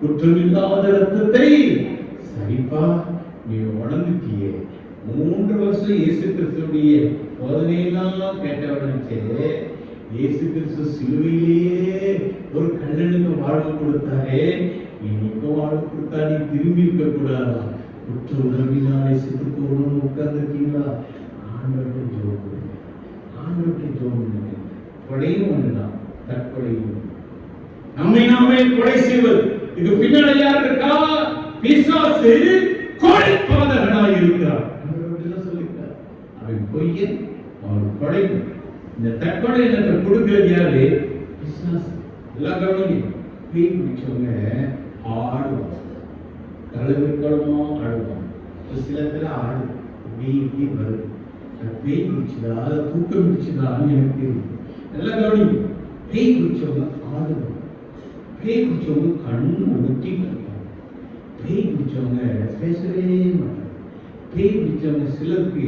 குற்றமில்லாத ரத்தத்தை சரிப்பா நீ உணர்ந்துட்டியே. 3 வருஷம் இயேசு கிறிஸ்துடைய போதனையெல்லாம் கேட்டவனே, இயேசு கிறிஸ்து சிலுவையிலேயே ஒரு கல்லனுக்கு வாழ்வு கொடுத்தாரே, இன்னைக்கு வாழ்வு கொடுத்தா நீ திரும்பி இருக்க கூடாதா? குற்ற உணர்வினாலே செத்து போகணும்னு உட்கார்ந்துருக்கீங்களா? ஆண்டவர்கிட்ட ஜெபம் பண்ணுங்க, ஆண்டவர்கிட்ட ஜெபம் பண்ணுங்க. கொலையும் ஒண்ணுதான், தற்கொலையும். நம்மை நாமே கொலை செய்வது, இது பின்னாடி யார் இருக்கா? பிசாசு கொலைபாதகனாய் இருக்கிறார். சொல்லியிருக்கார், அவன் பொய்யன், அவன் கொலை. இந்த தற்கொலை எண்ணத்தை கொடுக்கிறது யாரு? பிசாசு. எல்லாம் கவனிங்க. பேய் பிடிச்சவங்க ஆடுவாங்க, தலைவர்களமா ஆடுவாங்க. சில பேர் ஆடு வீட்டி வருது. பேய் பிடிச்சதா தூக்கம் பிடிச்சதான்னு எனக்கு தெரியும். எல்லாம் கவனிங்க. பேய் பிடிச்சவங்க ஆடுவாங்க, பேய் பிடிச்சவங்க கண்ணு ஒட்டி இருப்பாங்க, பேய் பிடிச்சவங்க பேசவே மாட்டாங்க, பேய் பிடிச்சவங்க சிலருக்கு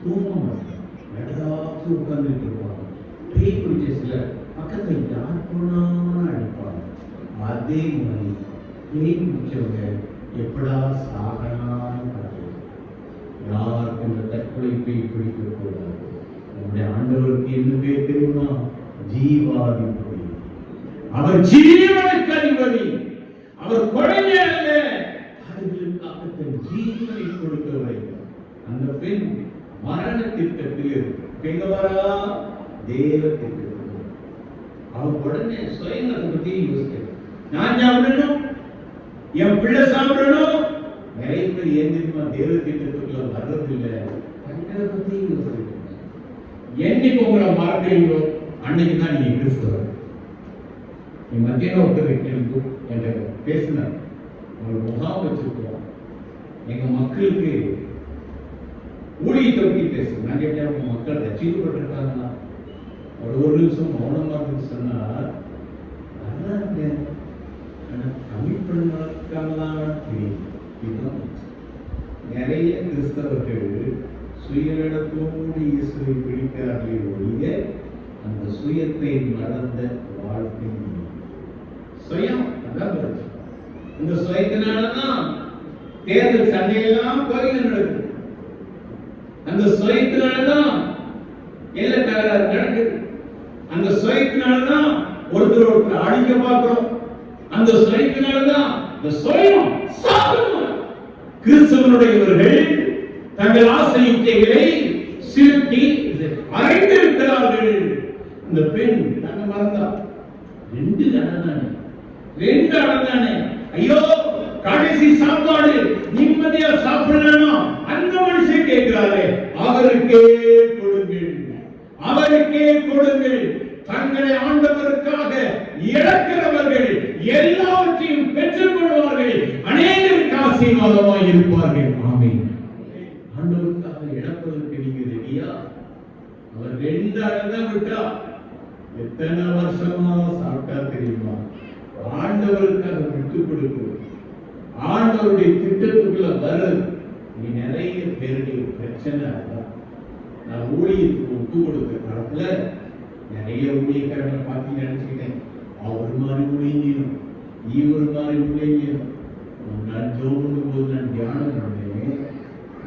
தூங்க மாட்டாங்க, ஏதாவது உட்கார்ந்துட்டு இருப்பாங்க. பேய் பிடிச்ச சிலர் பக்கத்தில் யார் போனாலும் அடிப்பாங்க. அதே மாதிரி பேய் பிடிச்சவங்க எப்படா சாகனான்னு பார்த்து யாருக்கு இந்த தற்கொலை பேய் பிடிக்க கூடாது. நம்முடைய ஆண்டவருக்கு என்ன பேர் தெரியுமா? ஜீவாதிபதி. அவர் ஜீவனுக்கு அதிபதி. அவர் கொடையே அல்ல, அதுகளுக்காக தன் ஜீவனை கொடுக்க வைக்கிறார். அந்த பெண் மரண திட்டத்தில் பெண்களா தேவ திட்டத்தில் அவர் உடனே சுயநலத்தை பத்தி யோசிக்கிறார். நான் சாப்பிடணும், என் பிள்ளை சாப்பிடணும். நிறைய பேர் ஏந்திரமா தேவ திட்டத்துக்குள்ள வர்றதில்லை, தங்களை பத்தி யோசிக்கிறார். என்னைக்கு உங்களை மறக்கிறீங்களோ அன்னைக்கு தான் நீங்க கிறிஸ்தவர். நீ மத்தியான ஒருத்தர் என்ற பேசினார், ஒரு முகாம் வச்சிருக்கோம், எங்க மக்களுக்கு ஊழியத்தை பற்றி பேசு. நான் கேட்டேன், உங்க மக்கள் ரசிக்கப்பட்டிருக்காங்களா? ஒரு நிமிஷம் மௌனமா இருந்து சொன்னார், நல்லா இருக்கேன், தமிழ் பண்ணிருக்காங்களா தெரியும். இதுதான் நிறைய கிறிஸ்தவர்கள் சுயநலத்தோடு இயேசுவை பிடிக்கிறார்களே ஒழிய அந்த சுயத்தை மறந்த வாழ்க்கை. சுயம் அதான் பிரச்சனை. இந்த சுயத்தினாலதான் தேர்தல் சண்டையெல்லாம் கோயில் நடக்குது. அந்த சுயத்தினாலதான் எல்லா தகராறு நடக்குது. அந்த சுயத்தினாலதான் ஒருத்தர் அடிக்க பார்க்கிறோம். அந்த சுயத்தினாலதான் இந்த சுயம் சாதனம். கிறிஸ்தவனுடையவர்கள் தங்கள் ஆசை இச்சைகளை சிறுத்தி அறைந்திருக்கிறார்கள். அந்த பெண் நாங்க மறந்தா 2 அடந்தானே. ஐயோ, கடைசி சாப்பாடு நிம்மதியா சாப்பிடணும் அந்த மனுஷன் கேட்கிறாரே, அவருக்கே கொடுங்கள், அவருக்கே கொடுங்கள். தங்களை ஆண்டவருக்காக இழக்கிறவர்கள் எல்லாவற்றையும் பெற்றுக் கொள்வார்கள், அநேகருக்கு ஆசீர்வாதமாய் இருப்பார்கள். ஆமென். ஆண்டவருக்காக இழப்பதற்கு நீங்க ரெடியா? அவர் 2 அடந்தான் விட்டா எத்தனை வருஷமா சாப்பிட்டா தெரியுமா? ஆண்டவருக்காக விட்டு கொடுக்கிறது, ஆண்டவருடைய திட்டத்துக்குள்ள வர்றது. நீ நிறைய பேருடைய பிரச்சனை அதான். நான் ஊழியத்துக்கு ஒப்பு கொடுத்த காலத்துல நிறைய ஊழியக்காரங்களை பார்த்து நினைச்சுக்கிட்டேன், அவர் மாதிரி ஊழியணும், இவர் மாதிரி ஊழியணும். நான் ஜோபும் போது நான் தியானம் பண்ணேன்.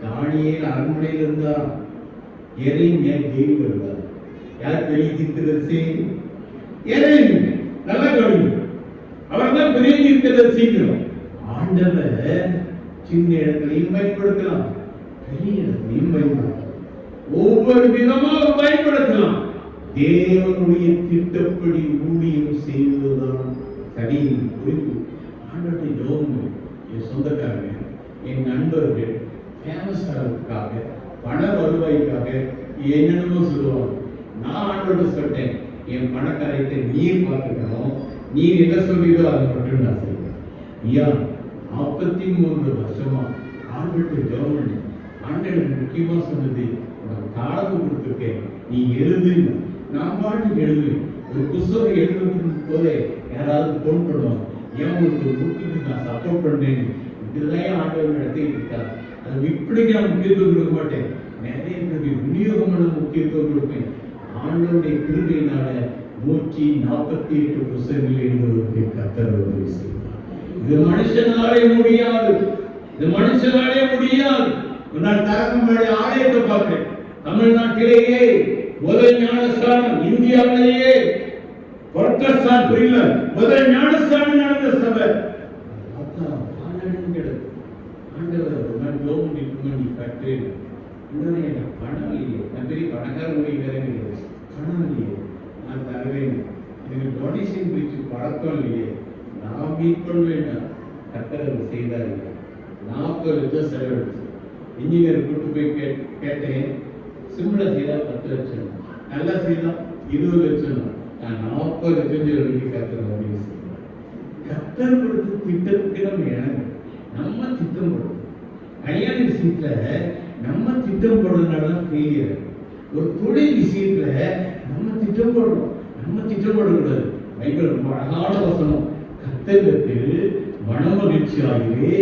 தானியேல் அரண்மனையில் இருந்தார், எரேமியா ஜெயிலுக்கு இருந்தார். யார் பெரிய தீர்க்கதரிசி? எரேமியா. நல்லா கவனிங்க, அவர் தான் பெரிய தீர்க்கதரிசிக்கிறோம். ஆண்டவர் சின்ன இடத்திலையும் பயன்படுத்தலாம், பெரிய இடத்திலையும் பயன்படுத்தலாம், ஒவ்வொரு விதமாக பயன்படுத்தலாம். தேவனுடைய திட்டப்படி ஊழியம் செய்வதுதான் சரி. ஆண்டவருடைய ஜோபங்கள், என் சொந்தக்காரங்க, என் நண்பர்கள் ஃபேமஸ் ஆகிறதுக்காக பண வருவாய்க்காக என்னென்னமோ சொல்லுவாங்க. நான் ஆண்டோட சொல்லிட்டேன், என் பண காரியத்தை நீர் பார்த்துக்கணும், நீர் என்ன சொல்றீங்களோ அதை மட்டும் நான் செய்வேன். ஐயா 43 வருஷமா ஆண்டோட ஜெபம் பண்ணி ஆண்டோட முக்கியமா சொன்னது, உனக்கு காலம் கொடுத்துருக்கேன், நீ எழுது. நான் பாட்டுக்கு எழுதுவேன். ஒரு புத்தகம் எழுதுறதுக்கு போதே யாராவது போன் பண்ணுவாங்க, ஏன் உங்களுக்கு புக்குக்கு நான் சப்போர்ட் பண்ணேன், இதுதான் ஆண்டவர் நடத்திட்டு இருக்காரு. அது இப்படி நான் முக்கியத்துவம் கொடுக்க மாட்டேன், நிறைய விநியோகமான முக்கியத்துவம் கொடுப்பேன். ஆண்டவருடைய கிருபையினால 148 புத்தகங்கள் எழுதுவதற்கு கர்த்தர் உதவி செய்வார். இது மனுஷனாலே முடியாது, இது மனுஷனாலே முடியாது. நான் தரக்கும்படி ஆலயத்தை பார்க்கிறேன். தமிழ்நாட்டிலேயே முதல் ஞானஸ்தானம், இந்தியாவிலேயே புரட்டஸ்தான் புரியல முதல் ஞானஸ்தானம் நடந்த சபை பணம் இல்லையே, நான் பெரிய பணக்கார மொழிக்காரன் கிடையாது, பணம் இல்லையே, நான் தருவேன், எனக்கு டொனேஷன் பிரிச்சு பழக்கம் இல்லையே, நான் மீட் பண்ண வேண்டாம். கர்த்தர் செய்தார். 40 லட்சம் செலவழிச்சு இன்ஜினியர் கூட்டு போய் கேட்டேன். சிம்பிளா செய்தா 10 லட்சம், நல்லா செய்தா 20 லட்சம். நான் 40 லட்சம் செலவழிக்க கர்த்தர் உதவி செய்தார். கர்த்தர் கொடுத்த திட்டத்துக்கு நம்ம இணங்க, நம்ம திட்டம் போடுறோம். கல்யாண விஷயத்துல நம்ம திட்டம் போடுறதுனாலதான் ஃபெயிலியர். ஒரு தொழில் விஷயத்துல நம்ம திட்டம் போடுறோம், நம்ம திட்டம் போடக்கூடாது. பைபிள் ரொம்ப அழகான வசனம், கர்த்தரிடத்தில் மனமகிழ்ச்சியாகவே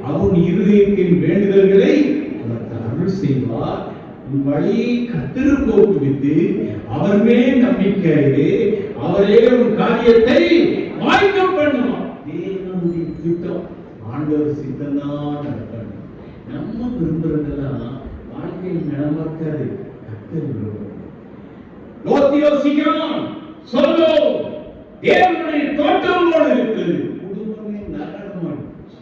அவன் இருதயத்தின் வேண்டுதல்களை அருள் செய்வார். உன் வழியை கர்த்தருக்கு ஒப்புவித்து அவர் மேல் நம்பிக்கையே அவரே உன் காரியத்தை வாய்க்க பண்ணுவார். தேவனுடைய திட்டம் ஆண்டவர் சித்தம்தான் நடக்கணும். நம்ம விரும்புறதெல்லாம் வாழ்க்கையில் நடமாக்காது. கர்த்தர் விரும்புகிறார். யோசிக்கிறான், சொல்லோ தேவனுடைய தோட்டம் போல இருக்குது. குடும்பமே நரகமாயிடுச்சு.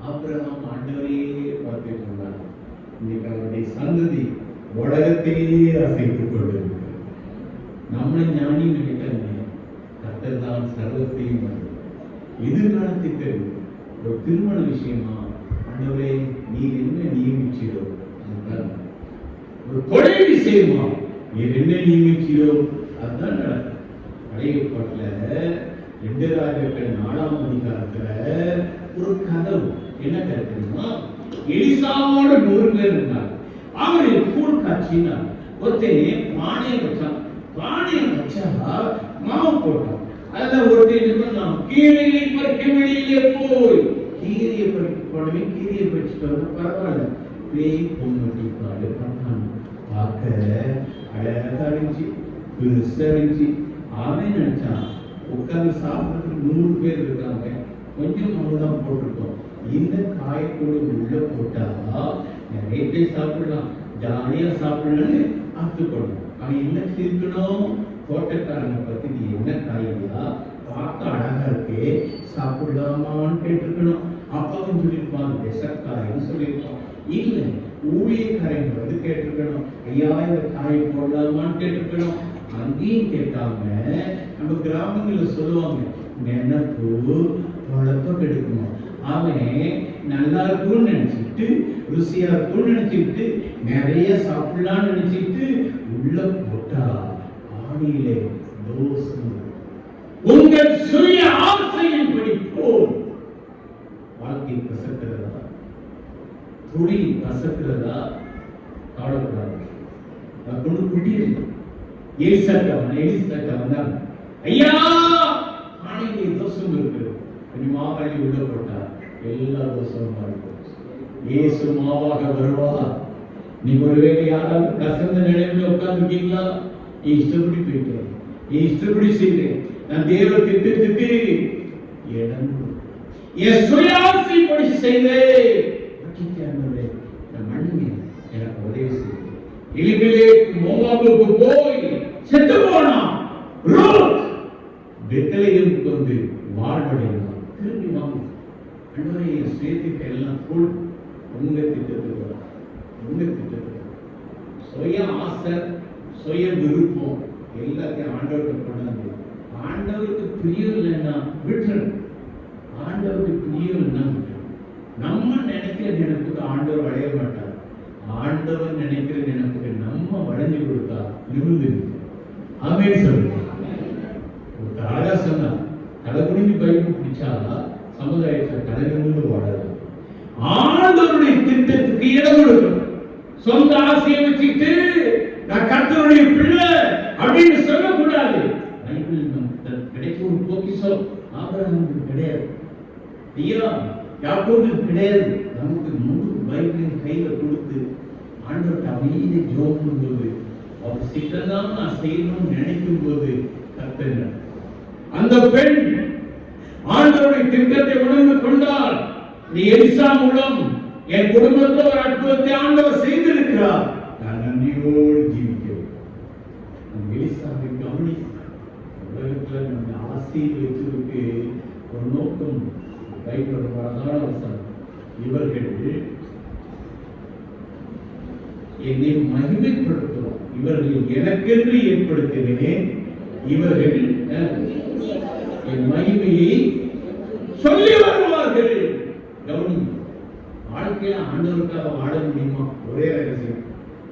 ஆபிரகாம் ஆண்டவரையே பார்த்துட்டு இருந்தார். இன்னைக்கு அவருடைய சந்ததி உலகத்தையே அசைத்துக் கொண்டிருக்கிறது. நம்மளை ஞானி நினைக்காங்க, கர்த்தர் தான் சர்வத்தையும் எதிர்காலத்துக்கு ஒரு திருமண விஷயமா ஆண்டவரே நீர் என்ன நியமிச்சீரோ, ஒரு தொழில் விஷயமா நீர் என்ன நியமிச்சீரோ அதுதான் நடக்கும். பழைய ஏற்பாட்டுல 2 ராஜாக்கள் 4ஆம் அதிகாரத்துல ஒரு கதவு என்ன கருத்துன்னா, எலிசாவோட 100 பேர் இருந்தாங்க. அவரை கூழ் காட்சினார். ஒருத்தன் பானையை வச்சான், பானையை வச்சா மாவு போட்டான். அதுல ஒருத்தன் கீழே பறிக்க வெளியிலே போய் கீரையை பறிக்க போனவே கீரையை பறிச்சுட்டு வந்தா பரவாயில்ல, பேய் பொங்கி பாடு பார்த்தாங்க. பார்க்க அழகா இருந்துச்சு, பெருசா இருந்துச்சு. அவன் நினைச்சான் உட்கார்ந்து சாப்பிட்றதுக்கு 100 பேர் இருக்காங்க, கொஞ்சம் மாவுதான் போட்டிருக்கோம், இந்த காயத்தோடு உள்ள போட்டா நிறைய பேர் சாப்பிடலாம், ஜாலியா சாப்பிடலான்னு ஆத்துக்கணும். அவன் என்ன இருக்கணும், தோட்டக்காரங்க பத்தி நீ என்ன காயா பார்க்க அழகா இருக்கே சாப்பிடலாமான்னு கேட்டிருக்கணும். அப்பாவும் சொல்லியிருப்பான் விஷக்காயன்னு சொல்லியிருப்பான். இல்ல ஊழியக்காரங்க வந்து கேட்டிருக்கணும், ஐயா இந்த காயை போடலாமான்னு கேட்டிருக்கணும். அங்கேயும் கேட்காம நம்ம கிராமங்கள்ல சொல்லுவாங்க, நினைப்பு பழப்ப கெடுக்குமா. அவன் நல்லா இருக்கும்னு நினைச்சிட்டு, ருசியா இருக்கும்னு நினைச்சிட்டு, நிறைய சாப்பிடலாம்னு நினைச்சிட்டு உள்ள போட்டா ஆடியிலே தோஷம். உங்கள் சுய ஆசையின்படி போல் வாழ்க்கை கசக்கிறதா, தொழில் கசக்கிறதா கவலைப்படாது. கொண்டு குடியில் எலிசாட்ட வந்தாங்க, ஐயா ஆணையிலே தோஷம் இருக்கு, கொஞ்சம் மாவாளி உள்ள போட்டா எல்லா தோஷமும் மாறி போச்சு. இயேசு மாவாக வருவார். நீ ஒருவேளை யாராவது கசந்த நிலைமையில உட்கார்ந்துருக்கீங்களா, நீ இஷ்டப்படி போயிட்டேன், நீ இஷ்டப்படி செய்தேன், நான் தேவ திட்டத்துக்கு இடம் என் சுயாசைப்படி செய்தேன், எனக்கு உதவி செய்தேன். எலிமெலே மோவாபுக்கு போய் செத்து போனான். ரூத் பெத்லெஹேமுக்கு வந்து வாழ்வடைந்தான். திரும்பி வாங்க அன்றைய சேர்த்துக்கு எல்லாம் போல் உங்க திட்டத்துக்கு, உங்க திட்டத்துக்கு சுய ஆசை, சுய விருப்பம் எல்லாத்தையும் ஆண்டவருக்கு கொண்டாந்து, ஆண்டவருக்கு பிரியம் இல்லைன்னா விட்டுரு. ஆண்டவருக்கு பிரியம் இல்லைன்னா விட்டுரு. நம்ம நினைக்கிற நினைப்புக்கு ஆண்டவர் அடைய மாட்டார். ஆண்டவர் நினைக்கிற நினைப்புக்கு நம்ம வளைஞ்சு கொடுத்தா நிமிர்ந்து. ஆமென் சொல்லுங்க. ஒரு அழகா சொன்னா, தலை குனிஞ்சு பைபிள் பிடிச்சா சமுதாயத்தில் தலை நிமிர்ந்து வாழலாம். ஆண்டவருடைய திட்டத்துக்கு இடம் கொடுக்கணும். சொந்த ஆசையை வச்சுட்டு நான் கர்த்தருடைய பிள்ளை அப்படின்னு சொல்லக்கூடாது. பைபிள் நமக்கு கிடைச்ச ஒரு பொக்கிஷம். ஆபிரகாமுக்கு கிடையாது, ஐயா யாக்கோபுக்கு கிடையாது. நமக்கு முழு பைபிளின் கையில கொடுத்து ஆண்டவர்கிட்ட அமைதியை ஜெபம் பண்ணும்போது, அவர் சித்தம்தான் நான் செய்யணும்னு நினைக்கும் போது கர்த்தர் அந்த பெண் ஆண்டவருடைய திட்டத்தை உணர்ந்து கொண்டால், நீ எலிசா மூலம் என் குடும்பத்தில் ஒரு அற்புதத்தை ஆண்டவர் செய்திருக்கிறார், நான் நன்றியோடு ஜீவிக்கிறேன். எலிசாவை கவனி. உலகத்தில் நம்ம ஆசையை வைத்திருக்கு ஒரு நோக்கம். பைபிளோட அழகான வசனம், இவர்கள் என்னை மகிமைப்படுத்துவோம், இவர்கள் எனக்கென்று ஏற்படுத்தினேன், இவர்கள் என் மகிமையை சொல்லி வருவார்கள். கவனி, வாழ்க்கையில ஆண்டவருக்காக வாழ முடியுமா? ஒரே ரகசியம்,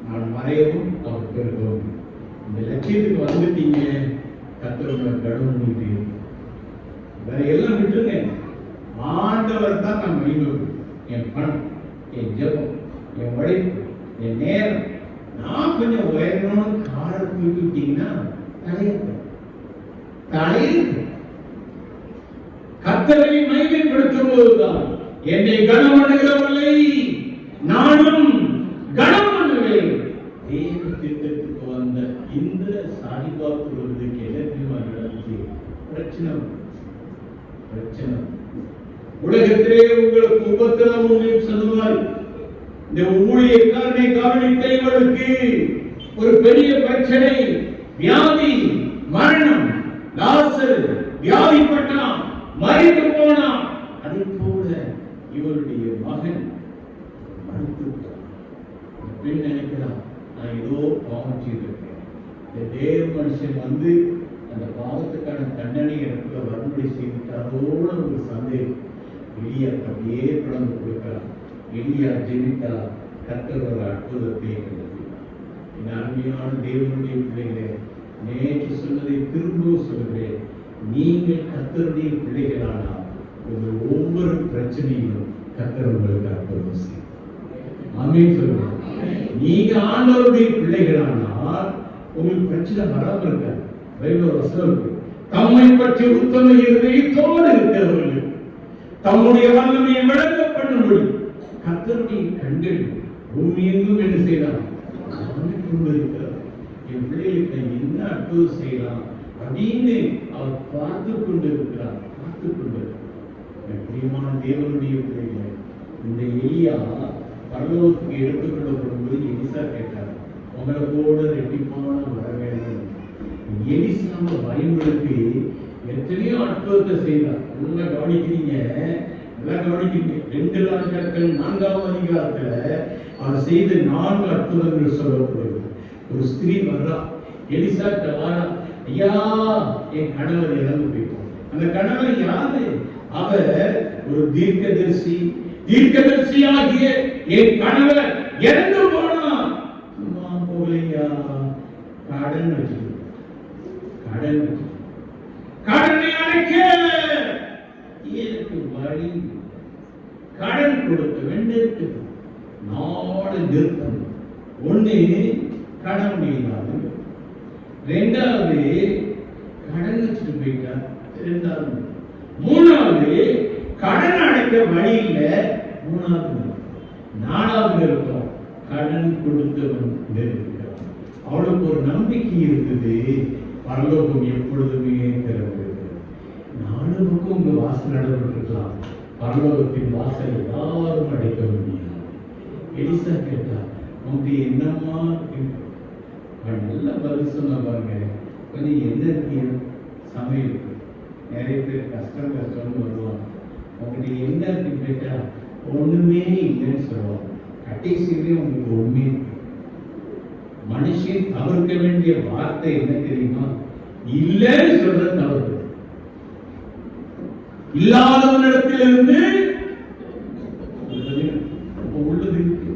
நான் மறையவும் அவர் பெருகவும். இந்த லட்சியத்துக்கு வந்துட்டீங்க, கர்த்தரோட கடவுள் வேற எல்லாம் விட்டுருங்க. ஆண்டவர் தான் நான் மகிமை. என் பணம், என் ஜெபம், என் உழைப்பு, என் நேரம், நான் கொஞ்சம் உயரணும்னு காலை தூக்கி விட்டீங்கன்னா தலையிட்டு கர்த்தரை மகிமைப்படுத்தும் போதுதான் என்னை கனம் பண்ணுகிறவர்களை நானும் கனம் பண்ணுவேன். தேவ திட்டத்துக்கு வந்த இந்த சாதிபாத்து வருவதற்கு எதற்கு பிரச்சனை? உலகத்திலே உங்களுக்கு உபத்திரம் சொன்னதால் இந்த ஊழியக்காரனை கவனித்த இவளுக்கு ஒரு பெரிய பிரச்சனை, வியாதி, மரணம். லாசர் வியாதிப்பட்டான், மரித்து போனான். அதே போல இவருடைய மகன் மறுத்துவிட்டான். பெண் நினைக்கிறான், நான் ஏதோ பாவம் செய்திருக்கேன், இந்த தேவ மனுஷன் வந்து அந்த பாவத்துக்கான தண்டனை எனக்கு வரும்படி செய்துட்டாரோட ஒரு சந்தேகம். எலியா அப்படியே கடந்து கொடுக்கிறான். எலியா ஜெபித்தார், கர்த்தர் ஒரு அற்புதத்தை கண்டறிந்தார். என் அருமையான தேவனுடைய பிள்ளைகளே, நேற்று சொன்னதை திரும்பவும் சொல்கிறேன். நீங்கள் கர்த்தருடைய பிள்ளைகளானால் உங்கள் ஒவ்வொரு பிரச்சனையிலும் கர்த்தர் உங்களுக்கு அற்புதம் செய்யும். ஆமென் சொல்லுங்க. நீங்க ஆண்டவருடைய பிள்ளைகளானால் உங்களுக்கு பிரச்சனை வராமல் இருக்காது. பைபிள் வசனம் இருக்கு, தம்மை பற்றி உத்தம இருதயத்தோடு இருக்கிறவர்கள் தம்முடைய வல்லமையை விளங்க பண்ணும்படி கர்த்தருடைய கண்கள் பூமி எங்கும் என்ன செய்யலாம் கொண்டிருக்கிறார். என் பிள்ளைகளுக்கு என்ன அற்புதம் செய்யலாம் அப்படின்னு அவர் பார்த்து கொண்டிருக்கிறார். பிரியமான தேவனுடைய பிள்ளைகளை, இந்த எலியா பரலோகத்துக்கு எடுத்துக்கொள்ளப்படும் போது எலிசா கேட்டார், உங்களை கூட ரெட்டிப்பான வர வேண்டும். எலிசாவை பயன்படுத்தி எத்தனையோ அற்புதத்தை செய்தார். நல்லா கவனிக்கிறீங்க, நல்லா கவனிக்கிறீங்க. 2 நாட்கள் 4ஆம் அதிகாரத்துல அவர் செய்த 4 அற்புதங்கள் சொல்லப்படுது. ஒரு ஸ்திரீ வர்றா, எலிசா வாரா, ஐயா என் கணவர் இறந்து போயிட்டார். அந்த கணவர் யாரு? அவர் ஒரு தீர்க்கதரிசி. தீர்க்கதரிசியாகிய என் கணவர் இறந்து போனா. சும்மா போகலையா, கடன் வச்சு கடனை அடைக்க எனக்கு வழி. கடன் கொடுக்க வேண்டியது நாடு நிறுத்தம். ஒண்ணு கடன் முடியாது, 2வது கடன் வச்சுட்டு போயிட்டார், 2வது, 3வது கடன் அடைக்க வழி இல்லை, 3வது, 4வது இருக்கும் கடன் கொடுத்தவன் இருக்கிறான். அவளுக்கு ஒரு நம்பிக்கை இருக்குது, பரலோகம் எப்பொழுதுமே திறந்திருக்கிறது. 4 பக்கம் உங்க வாசல் நடந்திருக்கலாம், பரலோகத்தின் வாசல் யாரும் அடைக்க முடியாது. எலிசா கேட்டா, உங்க என்னம்மா நல்ல பதில் சொன்ன பாருங்க. கொஞ்சம் என்ன இருக்கு சமையல், நிறைய பேர் கஷ்டம்னு வருவாங்க. உங்ககிட்ட என்ன இருக்கு கேட்டா ஒண்ணுமே இல்லைன்னு சொல்லுவாங்க. கடைசியிலே உங்களுக்கு ஒண்ணுமே இருக்கு. மனுஷன் தவிர்க்க வேண்டிய வார்த்தை என்ன தெரியுமா? இல்லைன்னு சொல்றது தவறு. இல்லாதவனிடத்திலிருந்து உள்ளது இருக்கு.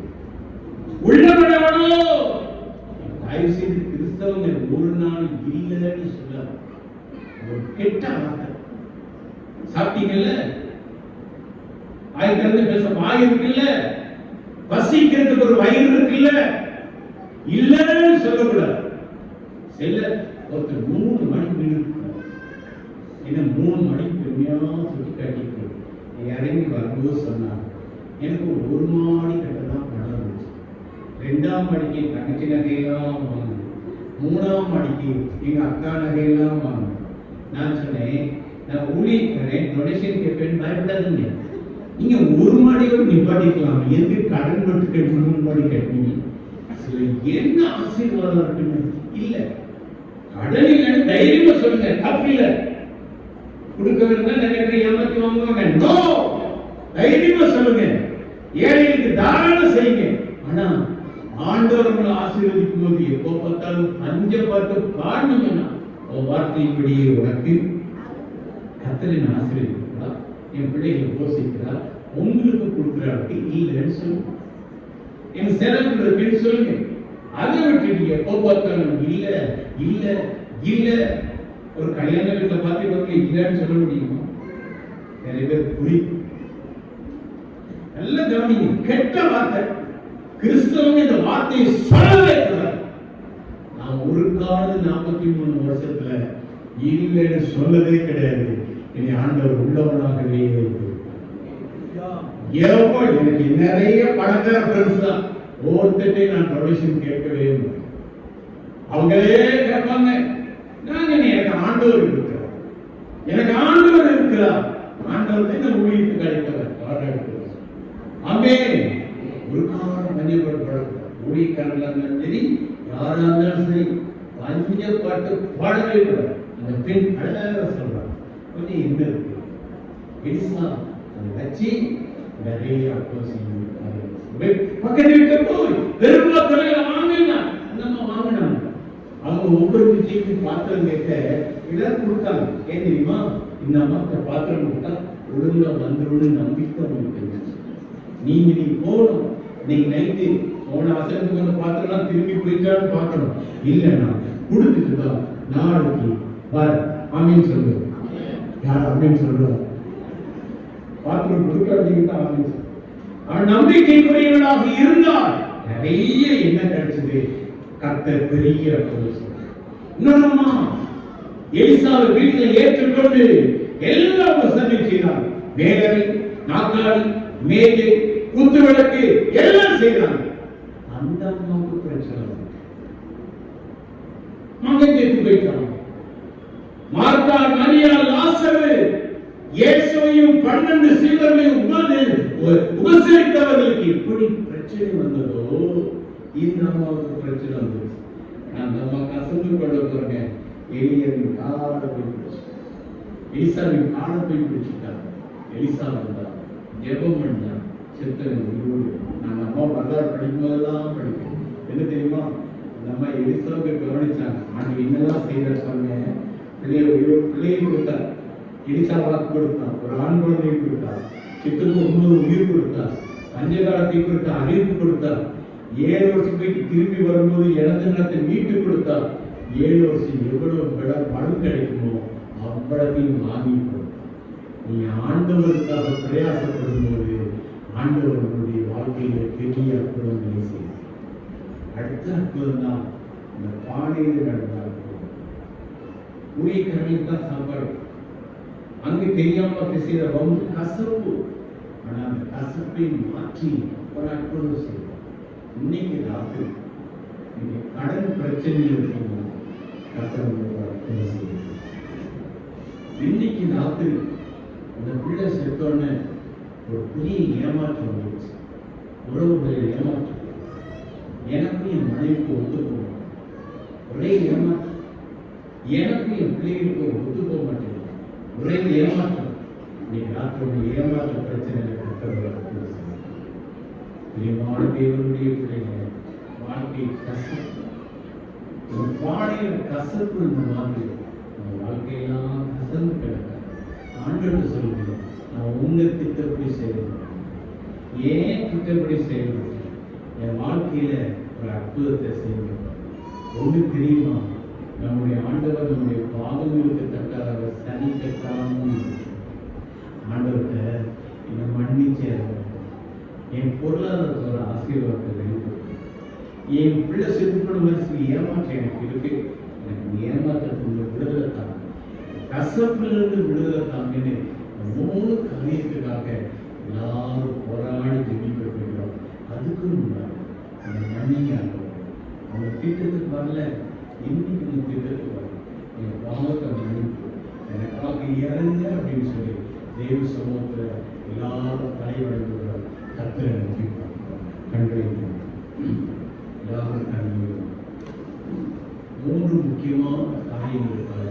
சாப்பிட்டீங்கல்ல, வாய் திறந்து பேச வாய் இருக்குல்ல, பசிக்கிறதுக்கு ஒரு வயிறு இருக்குல்ல, இல்லன்னு சொல்லக்கூடாது. சில ஒருத்தர் 3 மணிக்கு வீடு என்ன 3 மணிக்கு பெருமையா சுற்றி காட்டிட்டு இறங்கி வரும்போது சொன்னாங்க, எனக்கு ஒரு மாடி கட்டதான் பணம் இருந்துச்சு, 2ஆம் மாடிக்கு தங்கச்சி நகையெல்லாம் வாங்கினேன், 3ஆம் மாடிக்கு எங்க அக்கா நகையெல்லாம் வாங்கினேன். நான் சொன்னேன், நான் ஊழியக்காரன், டொனேஷன் கேட்பேன், பயப்படாதுங்க, நீங்க ஒரு மாடியோடு நிப்பாட்டிக்கலாம், எது கடன் பட்டு 3 மாடி கட்டினீங்க, என்ன ஆசீர்வாதம் இருக்குன்னு இல்ல, கடன் இல்லைன்னு தைரியமா சொல்லுங்க, தப்பு இல்ல. கொடுக்க வேண்டாம் நிறைய பேர் ஏமாத்தி வாங்குவாங்க, நோ, தைரியமா சொல்லுங்க, ஏழைகளுக்கு தாராளம் செய்யுங்க. ஆனா ஆண்டவர் உங்களை ஆசீர்வதிக்கும் போது எப்போ பார்த்தாலும் பஞ்ச பார்த்து பாடினீங்கன்னா வார்த்தையின்படியே உனக்கு கர்த்தரின் ஆசீர்வதிக்கிறா, என் பிள்ளைகளை போஷிக்கிறா, உங்களுக்கு கொடுக்கிறாருக்கு இல்லைன்னு சொல்லுங்க, என் சேலத்துக்கு சொல்லுங்க. அதை விட்டு எப்போ பார்த்தாலும் இல்ல இல்ல இல்ல. ஒரு கல்யாண வீட்டுல பார்த்து இல்லைன்னு சொல்ல முடியுமா? நிறைய பேர் புரியும். நல்ல கவனிங்க, கெட்ட வார்த்தை கிறிஸ்தவங்க இந்த வார்த்தையை சொல்லவே கூடாது. நான் ஒரு காலம் 43 வருஷத்துல இல்லைன்னு சொல்லவே கிடையாது. இனி ஆண்டவர் உள்ளவனாகவே எனக்கு நிறைய பணக்கார ஃப்ரெண்ட்ஸ் தான், ஒருத்தட்டே நான் டொனேஷன் கேட்கவே இல்லை. அவங்களே கேட்பாங்க, நான் எனக்கு ஆண்டவர் இருக்கிறார், எனக்கு ஆண்டவர் இருக்கிறார், ஆண்டவர் தான் இந்த ஊழியத்துக்கு அழைத்தவர், பாராட்டுகிறார். ஆமே, ஒரு காலம் மஞ்சப்படக்கூடாது. ஊழியக்காரர்களாக இருந்தாலும் சரி, யாரா இருந்தாலும் சரி, பஞ்ச பாட்டு பாடவே கூடாது. அந்த பெண் அழகாக சொல்றாங்க, கொஞ்சம் என்ன இருக்கு எலிசா அதை வச்சு நிறைய பக்கத்து வீட்டுல போய் பெருமா தொலைல வாங்கினா நம்ம வாங்கினாங்க. அவங்க ஒவ்வொரு விஷயத்தையும் பாத்திரம் கேட்க இதெல்லாம் கொடுத்தாங்க. ஏன் தெரியுமா? இந்த அம்மா பாத்திரம் கொடுத்தா ஒழுங்கா வந்துடும் நம்பிக்கை உங்களுக்கு. நீங்க போகணும், நீங்க நைட்டு போன வசனத்துக்கு வந்து பாத்திரம்லாம் திரும்பி போயிட்டான்னு பார்க்கணும். இல்லைன்னா கொடுத்துட்டு தான் நாளைக்கு வர ஆமீன் சொல்லுங்க. யார் ஆமீன் சொல்றாங்க? பாத்திரம் கொடுக்காதீங்கன்னா ஆமீன் சொல்லுங்க. நம்பிக்கைக்குரியவனாக இருந்தால் நிறைய என்ன கிடைச்சது? கர்த்தர் பெரிய இன்னொன்னுமா எலிசாவை வீட்டில் ஏற்றுக்கொண்டு எல்லா வசதியும் செய்தார். மேலறை, நாற்காலி, மேஜை, குத்து விளக்கு எல்லாம் செய்தாங்க. அந்த அம்மாவுக்கு பிரச்சனை மகன் கேட்டு போயிட்டாங்க. மார்த்தா, மரியாள், லாசரு, இயேசுவையும் 12 சீடர்களையும் உபசரித்தவர்களுக்கு எப்படி பிரச்சனை வந்ததோ இந்த அம்மாவுக்கு பிரச்சனை வந்தது. அந்த அம்மா கசந்து கொள்ள போறேங்க. எலியாவின் காலை போய் பிடிச்சு, எலிசாவின் காலை போய் பிடிச்சிட்டாங்க. எலிசா வந்தார், ஜெபம் பண்ணார், சித்தனை உயிரோடு. நாங்கள் அம்மா வரலாறு படிக்கும் போதெல்லாம் படிப்போம். என்ன தெரியுமா? அந்த அம்மா எலிசாவுக்கு கவனிச்சாங்க. ஆண்டு என்னெல்லாம் செய்தாங்க. பிள்ளையை கொடுத்தார், எலிசா வாக்கு கொடுத்தார், ஒரு ஆண் குழந்தையை கொடுத்தார், சித்துக்கு 9 உயிர் கொடுத்தார், பஞ்சகாலத்தை கொடுத்த அறிவிப்பு கொடுத்தார். 7 வருஷம் போயிட்டு திரும்பி வரும்போது இழந்த நேரத்தை மீட்டு கொடுத்தார். 7 வருஷம் எவ்வளவு பணம் கிடைக்குமோ அவ்வளவையும் வாங்கி கொடுத்தார். நீ ஆண்டவருக்காக பிரயாசப்படும் போது ஆண்டவர்களுடைய வாழ்க்கையில பெரிய அற்புதங்களை செய்யும். அடுத்த அற்புதம் தான் இந்த பானையில் நடந்தார். ஊழியக்காரர்களுக்கு தான் சாப்பாடு. அங்கு தெரியாம செய்த ரொம்ப கசப்பு. ஆனா அந்த கசப்பை மாற்றி ஒரு அற்புதம் செய்யும். இன்னைக்கு ராத்திரி நீங்க கடன் பிரச்சனையில் இருக்கீங்க, அற்புதம் செய்யும். இன்னைக்கு ராத்திரி அந்த பிள்ளை செத்தோன்னு ஒரு பெரிய ஏமாற்றம் வந்துச்சு. உறவுகளில் ஏமாற்றம். எனக்கும் என் மனைவிக்கு ஒத்து போக ஒரே ஏமாற்றம். எனக்கும் என் பிள்ளைகளுக்கு ஒத்து போக மாட்டேங்குது, ஒரே ஏமாற்றம். இன்னைக்கு ராத்திரி ஏமாற்ற பிரச்சனைகளை கற்றுவதாக பிரியமான தேவனுடைய பிள்ளைகளை வாழ்க்கை கசப்பு. ஒரு பானையில் கசப்பு இந்த மாதிரி நம்ம வாழ்க்கையெல்லாம் கசந்து கிடக்க ஆண்டவர் சொல்லுங்க, நான் உங்க திட்டப்படி செய்யணும். ஏன் திட்டப்படி செய்யணும்? என் வாழ்க்கையில ஒரு அற்புதத்தை செய்யணும். ஒன்று தெரியுமா? நம்முடைய ஆண்டவர் நம்முடைய பாவங்களுக்கு தக்கதாக சனி கட்டாமல் ஆண்டவர்கிட்ட என்னை மன்னிச்சு என் பொருளாதாரத்தோட ஆசீர்வாதத்தை வெளிப்படுத்து. என் பிள்ளை செத்துக்கணும் மனசுக்கு ஏமாற்றம் எனக்கு இருக்கு, எனக்கு ஏமாற்றத்துக்கு விடுதலை தாங்க, கசப்பிலிருந்து விடுதலை தாங்கன்னு 3 காரியத்துக்காக எல்லாரும் போராடி ஜெபிக்கிறோம். அதுக்கு முன்னாடி அந்த மன்னிங்க அவங்க திட்டத்துக்கு வரல, இன்னைக்கு உங்க திட்டத்துக்கு வரல, என் பாவத்தை மன்னிப்பு எனக்காக இறங்க அப்படின்னு சொல்லி தேவ சமூகத்தில் எல்லாரும் தலைவடைகிறார். கர்த்தரை நம்பி கண்களை எல்லாரும் கண்கள் 3 முக்கியமான காரியங்களுக்காக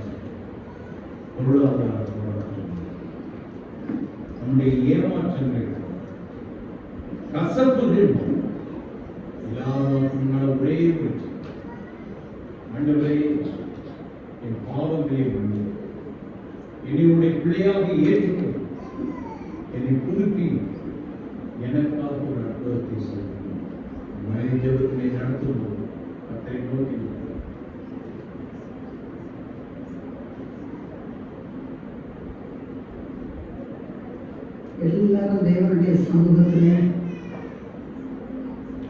பொருளாதார போராட்டம், நம்முடைய ஏமாற்றங்கள், கசப்புகள் எல்லாருக்கும் ஒரே போயிடுச்சு. ஆண்டவரே என் பாவங்களை மன்னி என்னுடைய பிள்ளையாக ஏற்றுக்கொள், என்னை புதுப்பி எனக்காக ஒரு அற்புதத்தை சொல்லுங்கள். மனித ஜெபத்தினை நடத்தும் போது கர்த்தரை நோக்கி எல்லாரும் தேவனுடைய சமூகத்திலே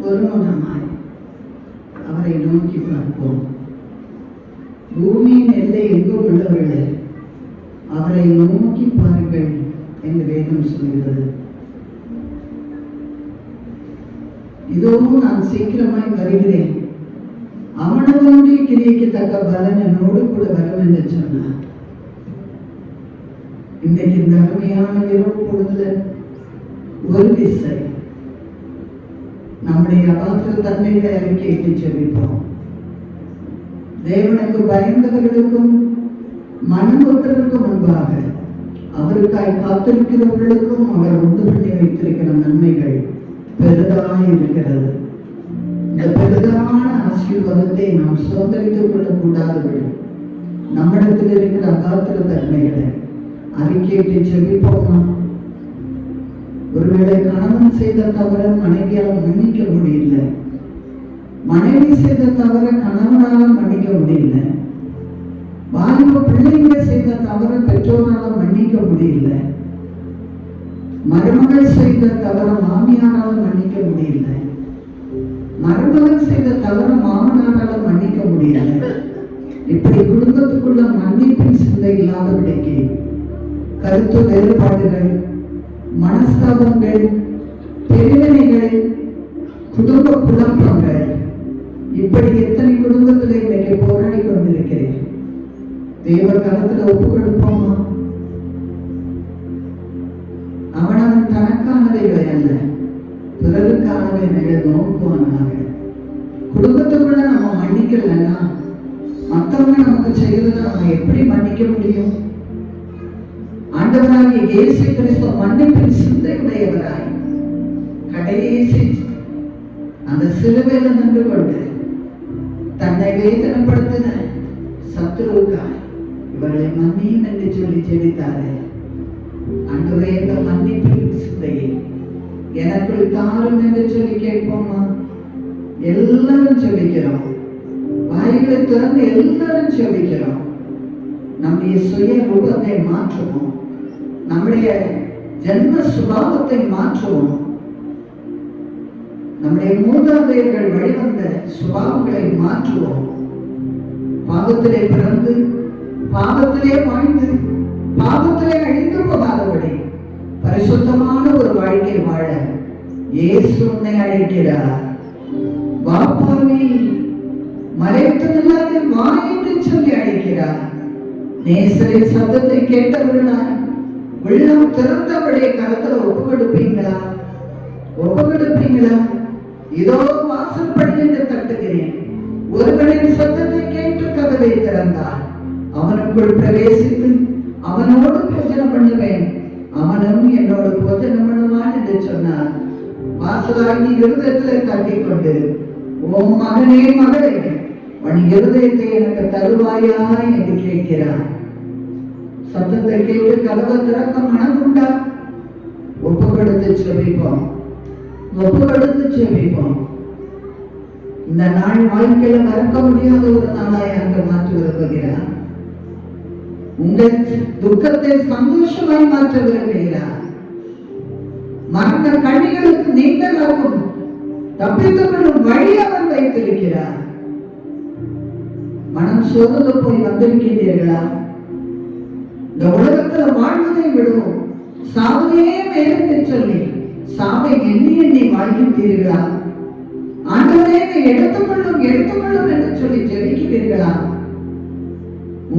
ஒருமனமாய் அவரை நோக்கி பார்ப்போம். பூமியின் எல்லை எங்கும் உள்ளவர்களே அவரை நோக்கி பாருங்கள் என்று வேதம் சொல்கிறது. இதோ நான் சீக்கிரமாய் வருகிறேன், அவனவனுடைய கிரியைக்கு தக்க பலன் என்னோடு கூட வரும் என்று சொன்னார். இன்றைக்கு இந்த அருமையான இரவு பொழுதுல ஒரு திசை நம்முடைய அபாத்திர தன்மைகளை அறிக்கையிட்டு செவிப்போம். தேவனுக்கு பயந்தவர்களுக்கும் மனமொத்தருக்கு முன்பாக அவருக்காய் காத்திருக்கிறவர்களுக்கும் அவர் உண்டு பண்ணி வைத்திருக்கிற நன்மைகள் பெரிதாக இருக்கிறது. இந்த பெரிதான ஆசீர்வாதத்தை நாம் சுதந்திரித்துக் கொள்ளக்கூடாதபடி நம்மிடத்தில் இருக்கிற அபாத்திர தன்மைகளை அறிக்கையிட்டு செவிப்போமா? ஒருவேளை கணவன் செய்த தவற மனைவியால் மன்னிக்க முடியல, மனைவி செய்த தவற கணவனால மன்னிக்க முடியல, வாலிப பிள்ளைங்க செய்த தவற பெற்றோரால மன்னிக்க முடியல, மருமகள் செய்த தவற மாமியாரால மன்னிக்க முடியல, மருமகன் செய்த தவற மாமனாரால மன்னிக்க முடியல. இப்படி குடும்பத்துக்குள்ள மன்னிப்பின் சிந்தை இல்லாதபடிக்கு கருத்து வேறுபாடுகள், மனஸ்தாபங்கள், பிரிவினைகள், குடும்ப குழப்பங்கள், இப்படி எத்தனை குடும்பத்தில் இன்னைக்கு போராடி கொண்டிருக்கிறேன். தேவ கருத்துல ஒப்பு கொடுப்போமா? அவனவன் தனக்கானவைகளை அல்ல பிறருக்கானவைகளை நோக்குவானாக. குடும்பத்துக்குள்ள நம்ம மன்னிக்கலன்னா மற்றவங்க நமக்கு செய்யறத நம்ம எப்படி மன்னிக்க முடியும்? ஆண்டவராகிய இயேசு கிறிஸ்து மன்னிப்பின் சிந்தை உடையவராய் கடைசி அந்த சிலுவையில நின்று கொண்டு தன்னை வேதனைப்படுத்தின சத்துருவுக்காய் இவர்களை மன்னியும் என்று சொல்லி ஜெபித்தாரே. ஆண்டவரே, இந்த மன்னிப்பின் சிந்தையை எனக்குள் தாரும் என்று சொல்லி கேட்போமா? எல்லாரும் ஜெபிக்கிறோம், வாய்களை திறந்து எல்லாரும் ஜெபிக்கிறோம். நம்முடைய சுய ரூபத்தை மாற்றுவோம், நம்முடைய ஜென்ம சுபாவத்தை மாற்றுவோம், நம்முடைய மூதாதையர்கள் வழிவந்த சுபாவங்களை மாற்றுவோம். பாவத்திலே பிறந்து பாவத்திலே வாழ்ந்து பாவத்திலே அழிந்து போகாதபடி பரிசுத்தமான ஒரு வாழ்க்கை வாழ இயேசு உன்னை அழைக்கிறார். வாப்பாவி மறைத்ததில்லாத வா என்று சொல்லி அழைக்கிறார். நேசரின் சத்தத்தை கேட்டவர்களால் உள்ளம் திறந்தபடியே கருத்துல ஒப்பு கொடுப்பீங்களா? ஒப்பு கொடுப்பீங்களா? இதோ வாசற்படி என்று தட்டுகிறேன், ஒருவனின் சத்தத்தை கேட்டு கதவை திறந்தார், அவனுக்குள் பிரவேசித்து அவனோடு போஜனம் பண்ணுவேன், அவனும் என்னோடு போஜனம் பண்ணுவான் என்று சொன்னார். வாசலாகி இருதயத்திலே தட்டிக்கொண்டு, ஓ மகனே மகளே, உன் இருதயத்தை எனக்கு தருவாயா என்று கேட்கிறார். சத்தத்தை கேட்டு கதவை திறக்க மனம் உண்டா? ஒப்பு கொடுத்து செபிப்போம், ஒப்பு கொடுத்து செபிப்போம். இந்த நாள் வாழ்க்கையில மறக்க முடியாத ஒரு நாளாய் அங்கு மாற்றி விரும்புகிறார். உங்கள் துக்கத்தை சந்தோஷமாய் மாற்ற விரும்புகிறார். மரண கண்ணிகளுக்கு நீங்களாகும் தப்பித்துக் கொள்ளும் வழி அவர் வைத்திருக்கிறார். மனம் சோர்ந்து போய் வந்திருக்கின்றீர்களா? இந்த உலகத்தில் வாழ்வதை விடுவோம், சாவையே மேலே சொல்லி சாவை எண்ணி எண்ணி வாழ்கின்றீர்களா? ஆண்டவரே எடுத்துக்கொள்ளும் எடுத்துக்கொள்ளும் என்று சொல்லி ஜெபிக்கிறீர்களா?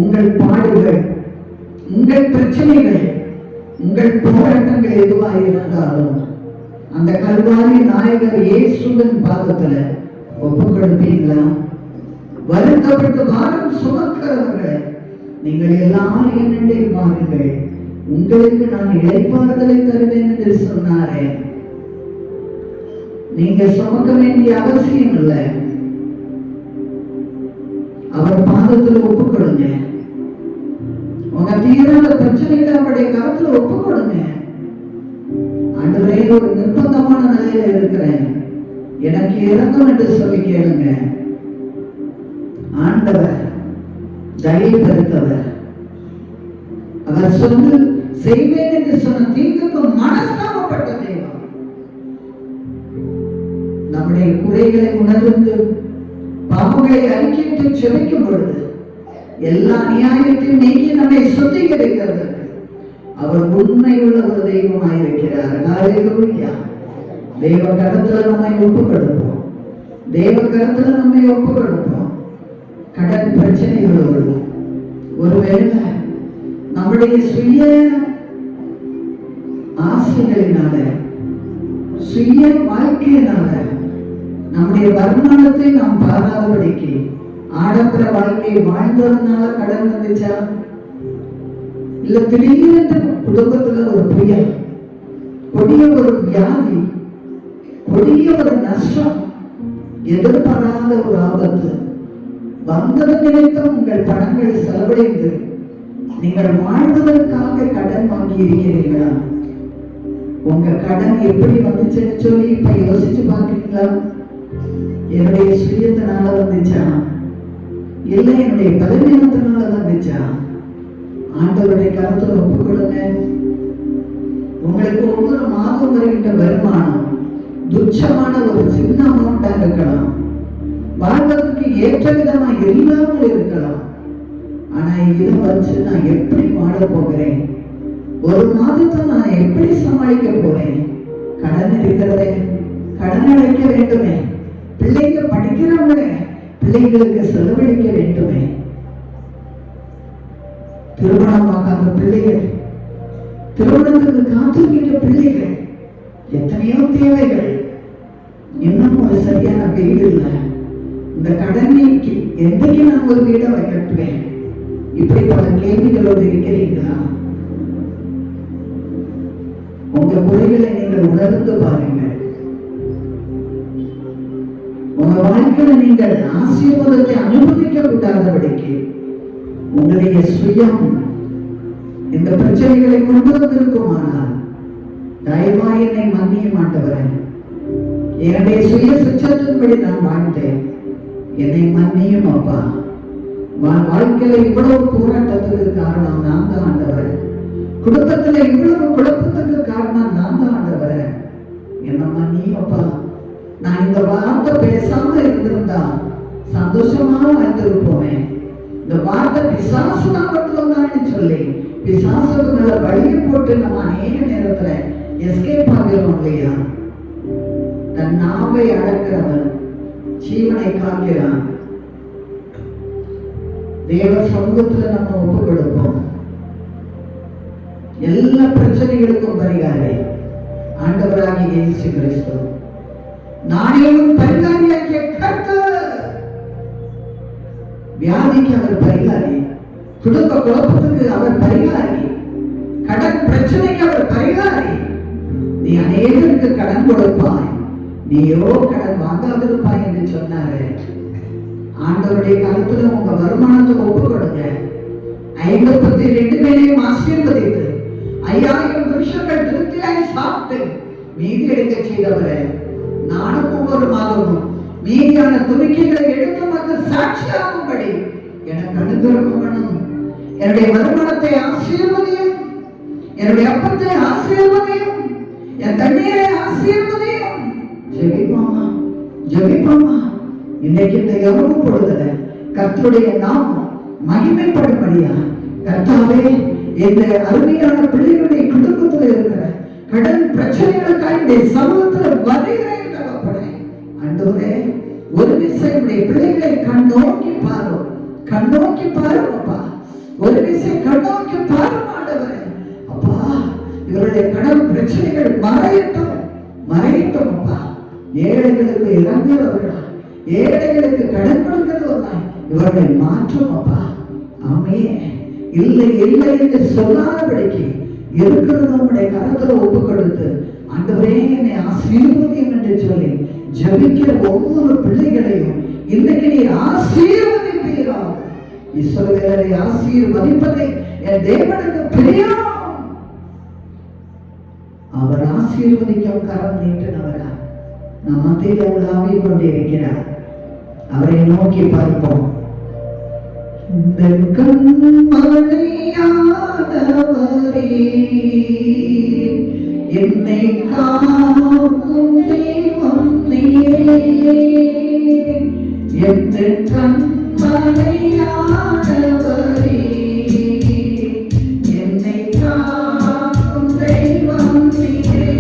உங்கள் பாடுகள், உங்கள் பிரச்சனைகள், உங்கள் போராட்டங்கள் எதுவாக இருந்தாலும் அந்த கல்வாரி நாயகர் இயேசுவின் பாதத்துல ஒப்புக் கொடுப்பீங்களா? வருத்தப்பட்டு வாரம் சுமக்கிறவர்கள் நீங்கள் எல்லாரும் என்னென்றே பாருங்கள், உங்களுக்கு நான் இளைப்பாறுதலை தருவேன் என்று சொன்னாரே. நீங்க சுமக்க வேண்டிய அவசியம் இல்லை. அவர் பாதத்தில் ஒப்புக் கொடுங்க. உங்க தீராத பிரச்சனைகளை அவருடைய கருத்துல ஒப்புக் கொடுங்க. ஆண்டவரே, ஒரு நிர்பந்தமான நிலையில இருக்கிறேன், எனக்கு இறங்கும் என்று சொல்லி கேளுங்க. ஆண்டவர் தயவுபடுத்தவர். அவர் சொல்லு செய்வேன் என்று சொன்ன தீங்குக்கு மனஸ்தாபப்பட்ட தெய்வம். நம்முடைய குறைகளை உணர்ந்து பாவங்களை அறிக்கையிட்டு செபிக்கும் பொழுது எல்லா நியாயத்தையும் நீக்கி நம்மை சுத்திகரிக்கிறது அவர் உண்மையுள்ள ஒரு தெய்வமாயிருக்கிறார். ஹல்லேலூயா. தேவ கரத்துல நம்மை ஒப்புக் கொடுப்போம். தேவ கரத்துல நம்மை ஒப்புக் கொடுப்போம். கடன் பிரச்சனைகளோடு ஒருவேளை நம்முடைய சுய ஆசைகளினால, சுய வாழ்க்கையினால, நம்முடைய வருமானத்தை நாம் பாராதபடிக்கு ஆடம்பர வாழ்க்கையை வாழ்ந்ததுனால கடன் வந்துச்சா? இல்ல திடீரென்று குடும்பத்துல ஒரு புயல், கொடிய ஒரு வியாதி, கொடிய ஒரு நஷ்டம், எதிர்பாராத ஒரு ஆபத்து வந்தது நினைத்தும் உங்கள் பணங்கள் செலவழிந்து நீங்கள் வாழ்வதற்காக கடன் வாங்கி இருக்கிறீர்களா? உங்க கடன் எப்படி வந்துச்சுன்னு சொல்லி இப்ப யோசிச்சு பார்க்கிறீங்களா? என்னுடைய சுயத்தினால வந்துச்சா, இல்ல என்னுடைய பலவீனத்தினால வந்துச்சா? ஆண்டவருடைய கருத்துல ஒப்புக் கொடுங்க. உங்களுக்கு ஒவ்வொரு மாதம் வருகின்ற வருமானம் துச்சமான ஒரு சின்ன அமௌண்டா இருக்கலாம், வாழ்வதற்கு ஏற்ற விதமா இல்லாமல் இருக்கலாம். ஆனா இதை வச்சு நான் எப்படி வாழ போகிறேன்? ஒரு மாதத்தை நான் எப்படி சமாளிக்க போறேன்? கடன் இருக்கிறதே, கடன் அடைக்க வேண்டுமே. பிள்ளைங்க படிக்கிறவங்களே, பிள்ளைங்களுக்கு செலவழிக்க வேண்டுமே. திருமணமாகாத பிள்ளைகள், திருமணத்துக்கு காத்திருக்கின்ற பிள்ளைகள், எத்தனையோ தேவைகள், இன்னும் ஒரு சரியான வீடு இல்லை. இந்த கடனைக்கு என்றைக்கு நான் ஒரு வீடை கட்டுவேன்? இப்படி பல கேள்விகளோடு இருக்கிறீங்களா? உங்க குறைகளை நீங்கள் உணர்ந்து பாருங்கள். உங்க வாழ்க்கையில நீங்கள் ஆசீர்வாதத்தை அனுபவிக்க கூடாதபடிக்கு உங்களுடைய சுயம் இந்த பிரச்சனைகளை கொண்டு வந்திருக்குமானால் தயவாய் என்னை மன்னிய மாட்டவரே, என்னுடைய சுய சுச்சத்தின்படி நான் வாழ்ந்தேன், என்னை மன்னியும் அப்பா. வாழ்க்கையில இவ்வளவு போராட்டத்துக்கு காரணம் நான் தான் ஆண்டவர். குடும்பத்துல இவ்வளவு குழப்பத்துக்கு காரணம் நான் தான் ஆண்டவர். என்ன மன்னியும் அப்பா. நான் இந்த வார்த்தை பேசாம இருந்திருந்தா சந்தோஷமா வாழ்ந்திருப்போமே. இந்த வார்த்தை பிசாசு மட்டும் தான் சொல்லி பிசாசுக்கு மேல வழியை போட்டு நம்ம அநேக நேரத்துல எஸ்கேப் ஆகிறோம் இல்லையா? தன் நாவை அடக்கிறவன் ஜீவனை காக்கிறான். தேவ சமூகத்துல நம்ம ஒப்பு கொடுப்போம். எல்லா பிரச்சனைகளுக்கும் பரிகாரி ஆண்டவராகிய இயேசு கிறிஸ்து. நாணயமும் பரிகாரியாகிய கர்த்தர். வியாதிக்கு அவர் பரிகாரி, குடும்ப குழப்பத்துக்கு அவர் பரிகாரி, கடன் பிரச்சனைக்கு அவர் பரிகாரி. நீ அநேகருக்கு கடன் கொடுப்பாய், நீயோ கடன் வாங்காதிருப்பாய் என்று சொன்னாரு. ஆண்டவருடைய கருத்துல உங்க வருமானத்தை ஒப்பு கொடுங்க. 52 பேரையும் ஆசீர்வதித்து 5000 வருஷங்கள் திருப்தியாய் சாப்பிட்டு மீதி எடுக்க செய்தவரை நானும் ஒவ்வொரு மாதமும் மீதியான துணிக்கைகளை எடுத்து மக்கள் சாட்சியாகும்படி எனக்கு அனுகிரகம் பண்ணும். என்னுடைய வருமானத்தை ஆசீர்வதியும், என்னுடைய அப்பத்தை ஆசீர்வதியும், என் தண்ணீரை ஆசீர்வதியும். ஜெபிப்போமா, ஜெபிப்போமா. இன்னைக்கு இந்த இரவு பொழுதுல கர்த்தருடைய நாமம் மகிமைப்படும்படியா கர்த்தாவே, இந்த அருமையான பிள்ளைகளுடைய குடும்பத்தில் இருக்கிற கடன் பிரச்சனைகளுக்காக சமூகத்தில் வருகிறேன். ஆண்டவரே, ஒரு விஷயம் பிள்ளைகளை கண்ணோக்கி பாரு, கண்ணோக்கி பாருப்பா. ஒரு விஷயம் கண்ணோக்கி பாரும் ஆண்டவரே. அப்பா, இவருடைய கடன் பிரச்சனைகள் மறையட்டும், மறையட்டும் அப்பா. ஏழைகளுக்கு இறங்குறவர்களா, ஏழைகளுக்கு கடன் கொடுக்கிறவர்களா இவர்களை மாற்றும் அப்பா. ஆமே, இல்லை இல்லை என்று சொல்லாதபடிக்கு இருக்கிறது உங்களுடைய கரத்துல ஒப்பு கொடுத்து ஆண்டவரே என்னை ஆசீர்வதியும் என்று சொல்லி ஜபிக்கிற ஒவ்வொரு பிள்ளைகளையும் இன்னைக்கு நீ ஆசீர்வதிப்பீரா. இஸ்ரவேலரை ஆசீர்வதிப்பதை என் தேவனுக்கு பிரியம். அவர் ஆசீர்வதிக்கும் கரம் நீட்டினவரா நம் மத்தியில் உலாவி கொண்டிருக்கிறார். அவரை நோக்கி பார்ப்போம். என்னை காக்கும் தெய்வம் நீரே, என் கண்மலையானவரே, என்னை காக்கும் தெய்வம் நீரே.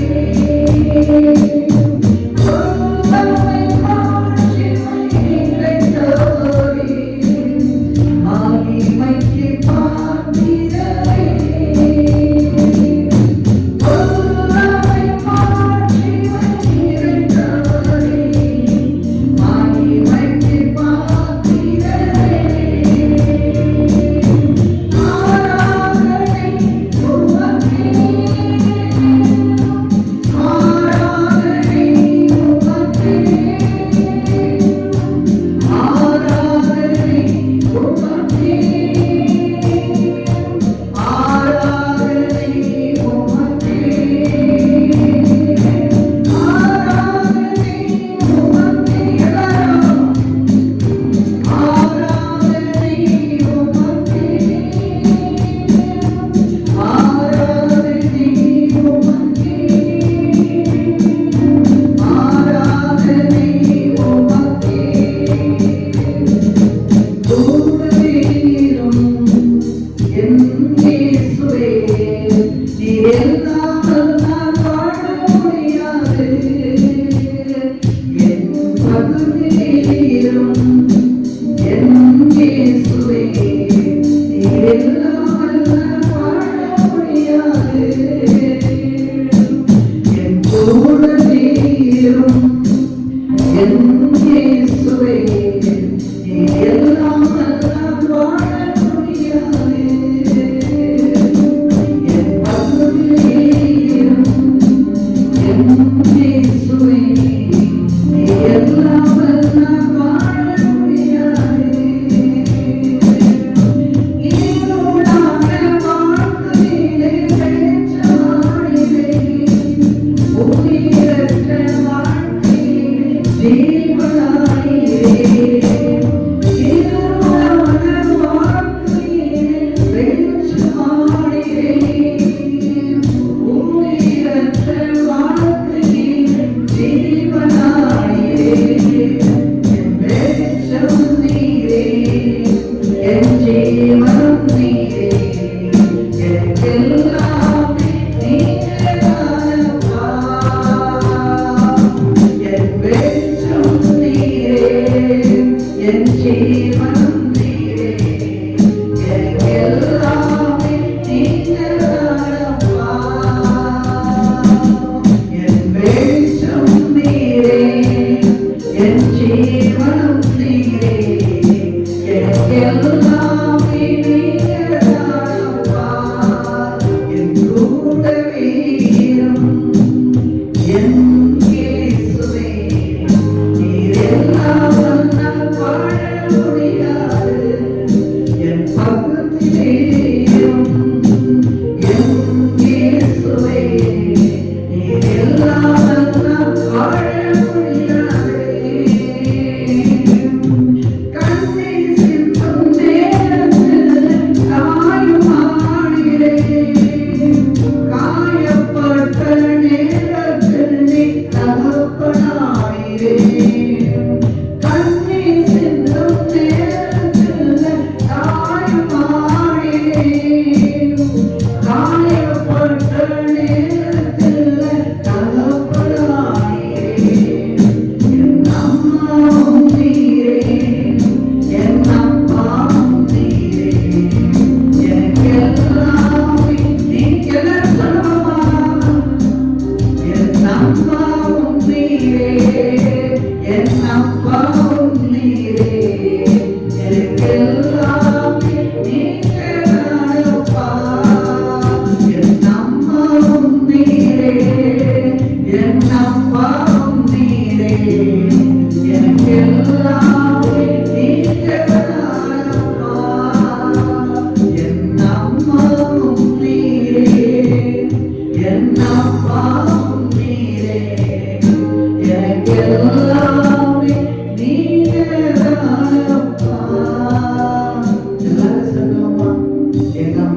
Hallelujah.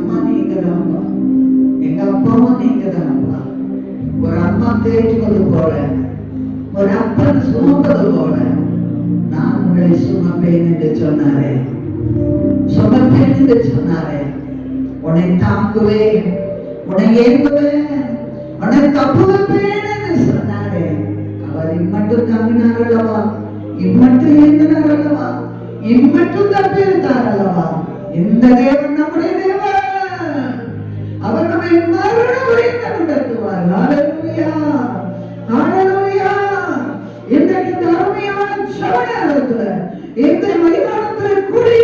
அம்மா நீங்க தான்ப்பா, எங்க அப்பாவும் நீங்க தான்ப்பா. ஒரு அம்மா தேய்ப்பது போல, ஒரு அப்பன் சுமப்பது போல நான் உங்களை சுமப்பேன் என்று சொன்னாரே, சுமப்பேன் என்று சொன்னாரே. உன்னை தாக்குவேன், உன்னை ஏற்புவேன், உன்னை தப்புவேன் என்று சொன்னாரே. அவர் இம்மட்டும் தம்பினார் அல்லவா, இம்மட்டும் ஏந்தினார் அல்லவா, இம்மட்டும் தப்பியிருந்தார் அல்லவா. இந்த தேவன் நம்முடைய தேவன், அவர் நம்மை மறுபடியும் நடத்துவார். ஹல்லேலூயா, ஹல்லேலூயா. இன்றைக்கு இந்த அருமையான சபை நேரத்துல இந்த மைதானத்தில் கூடி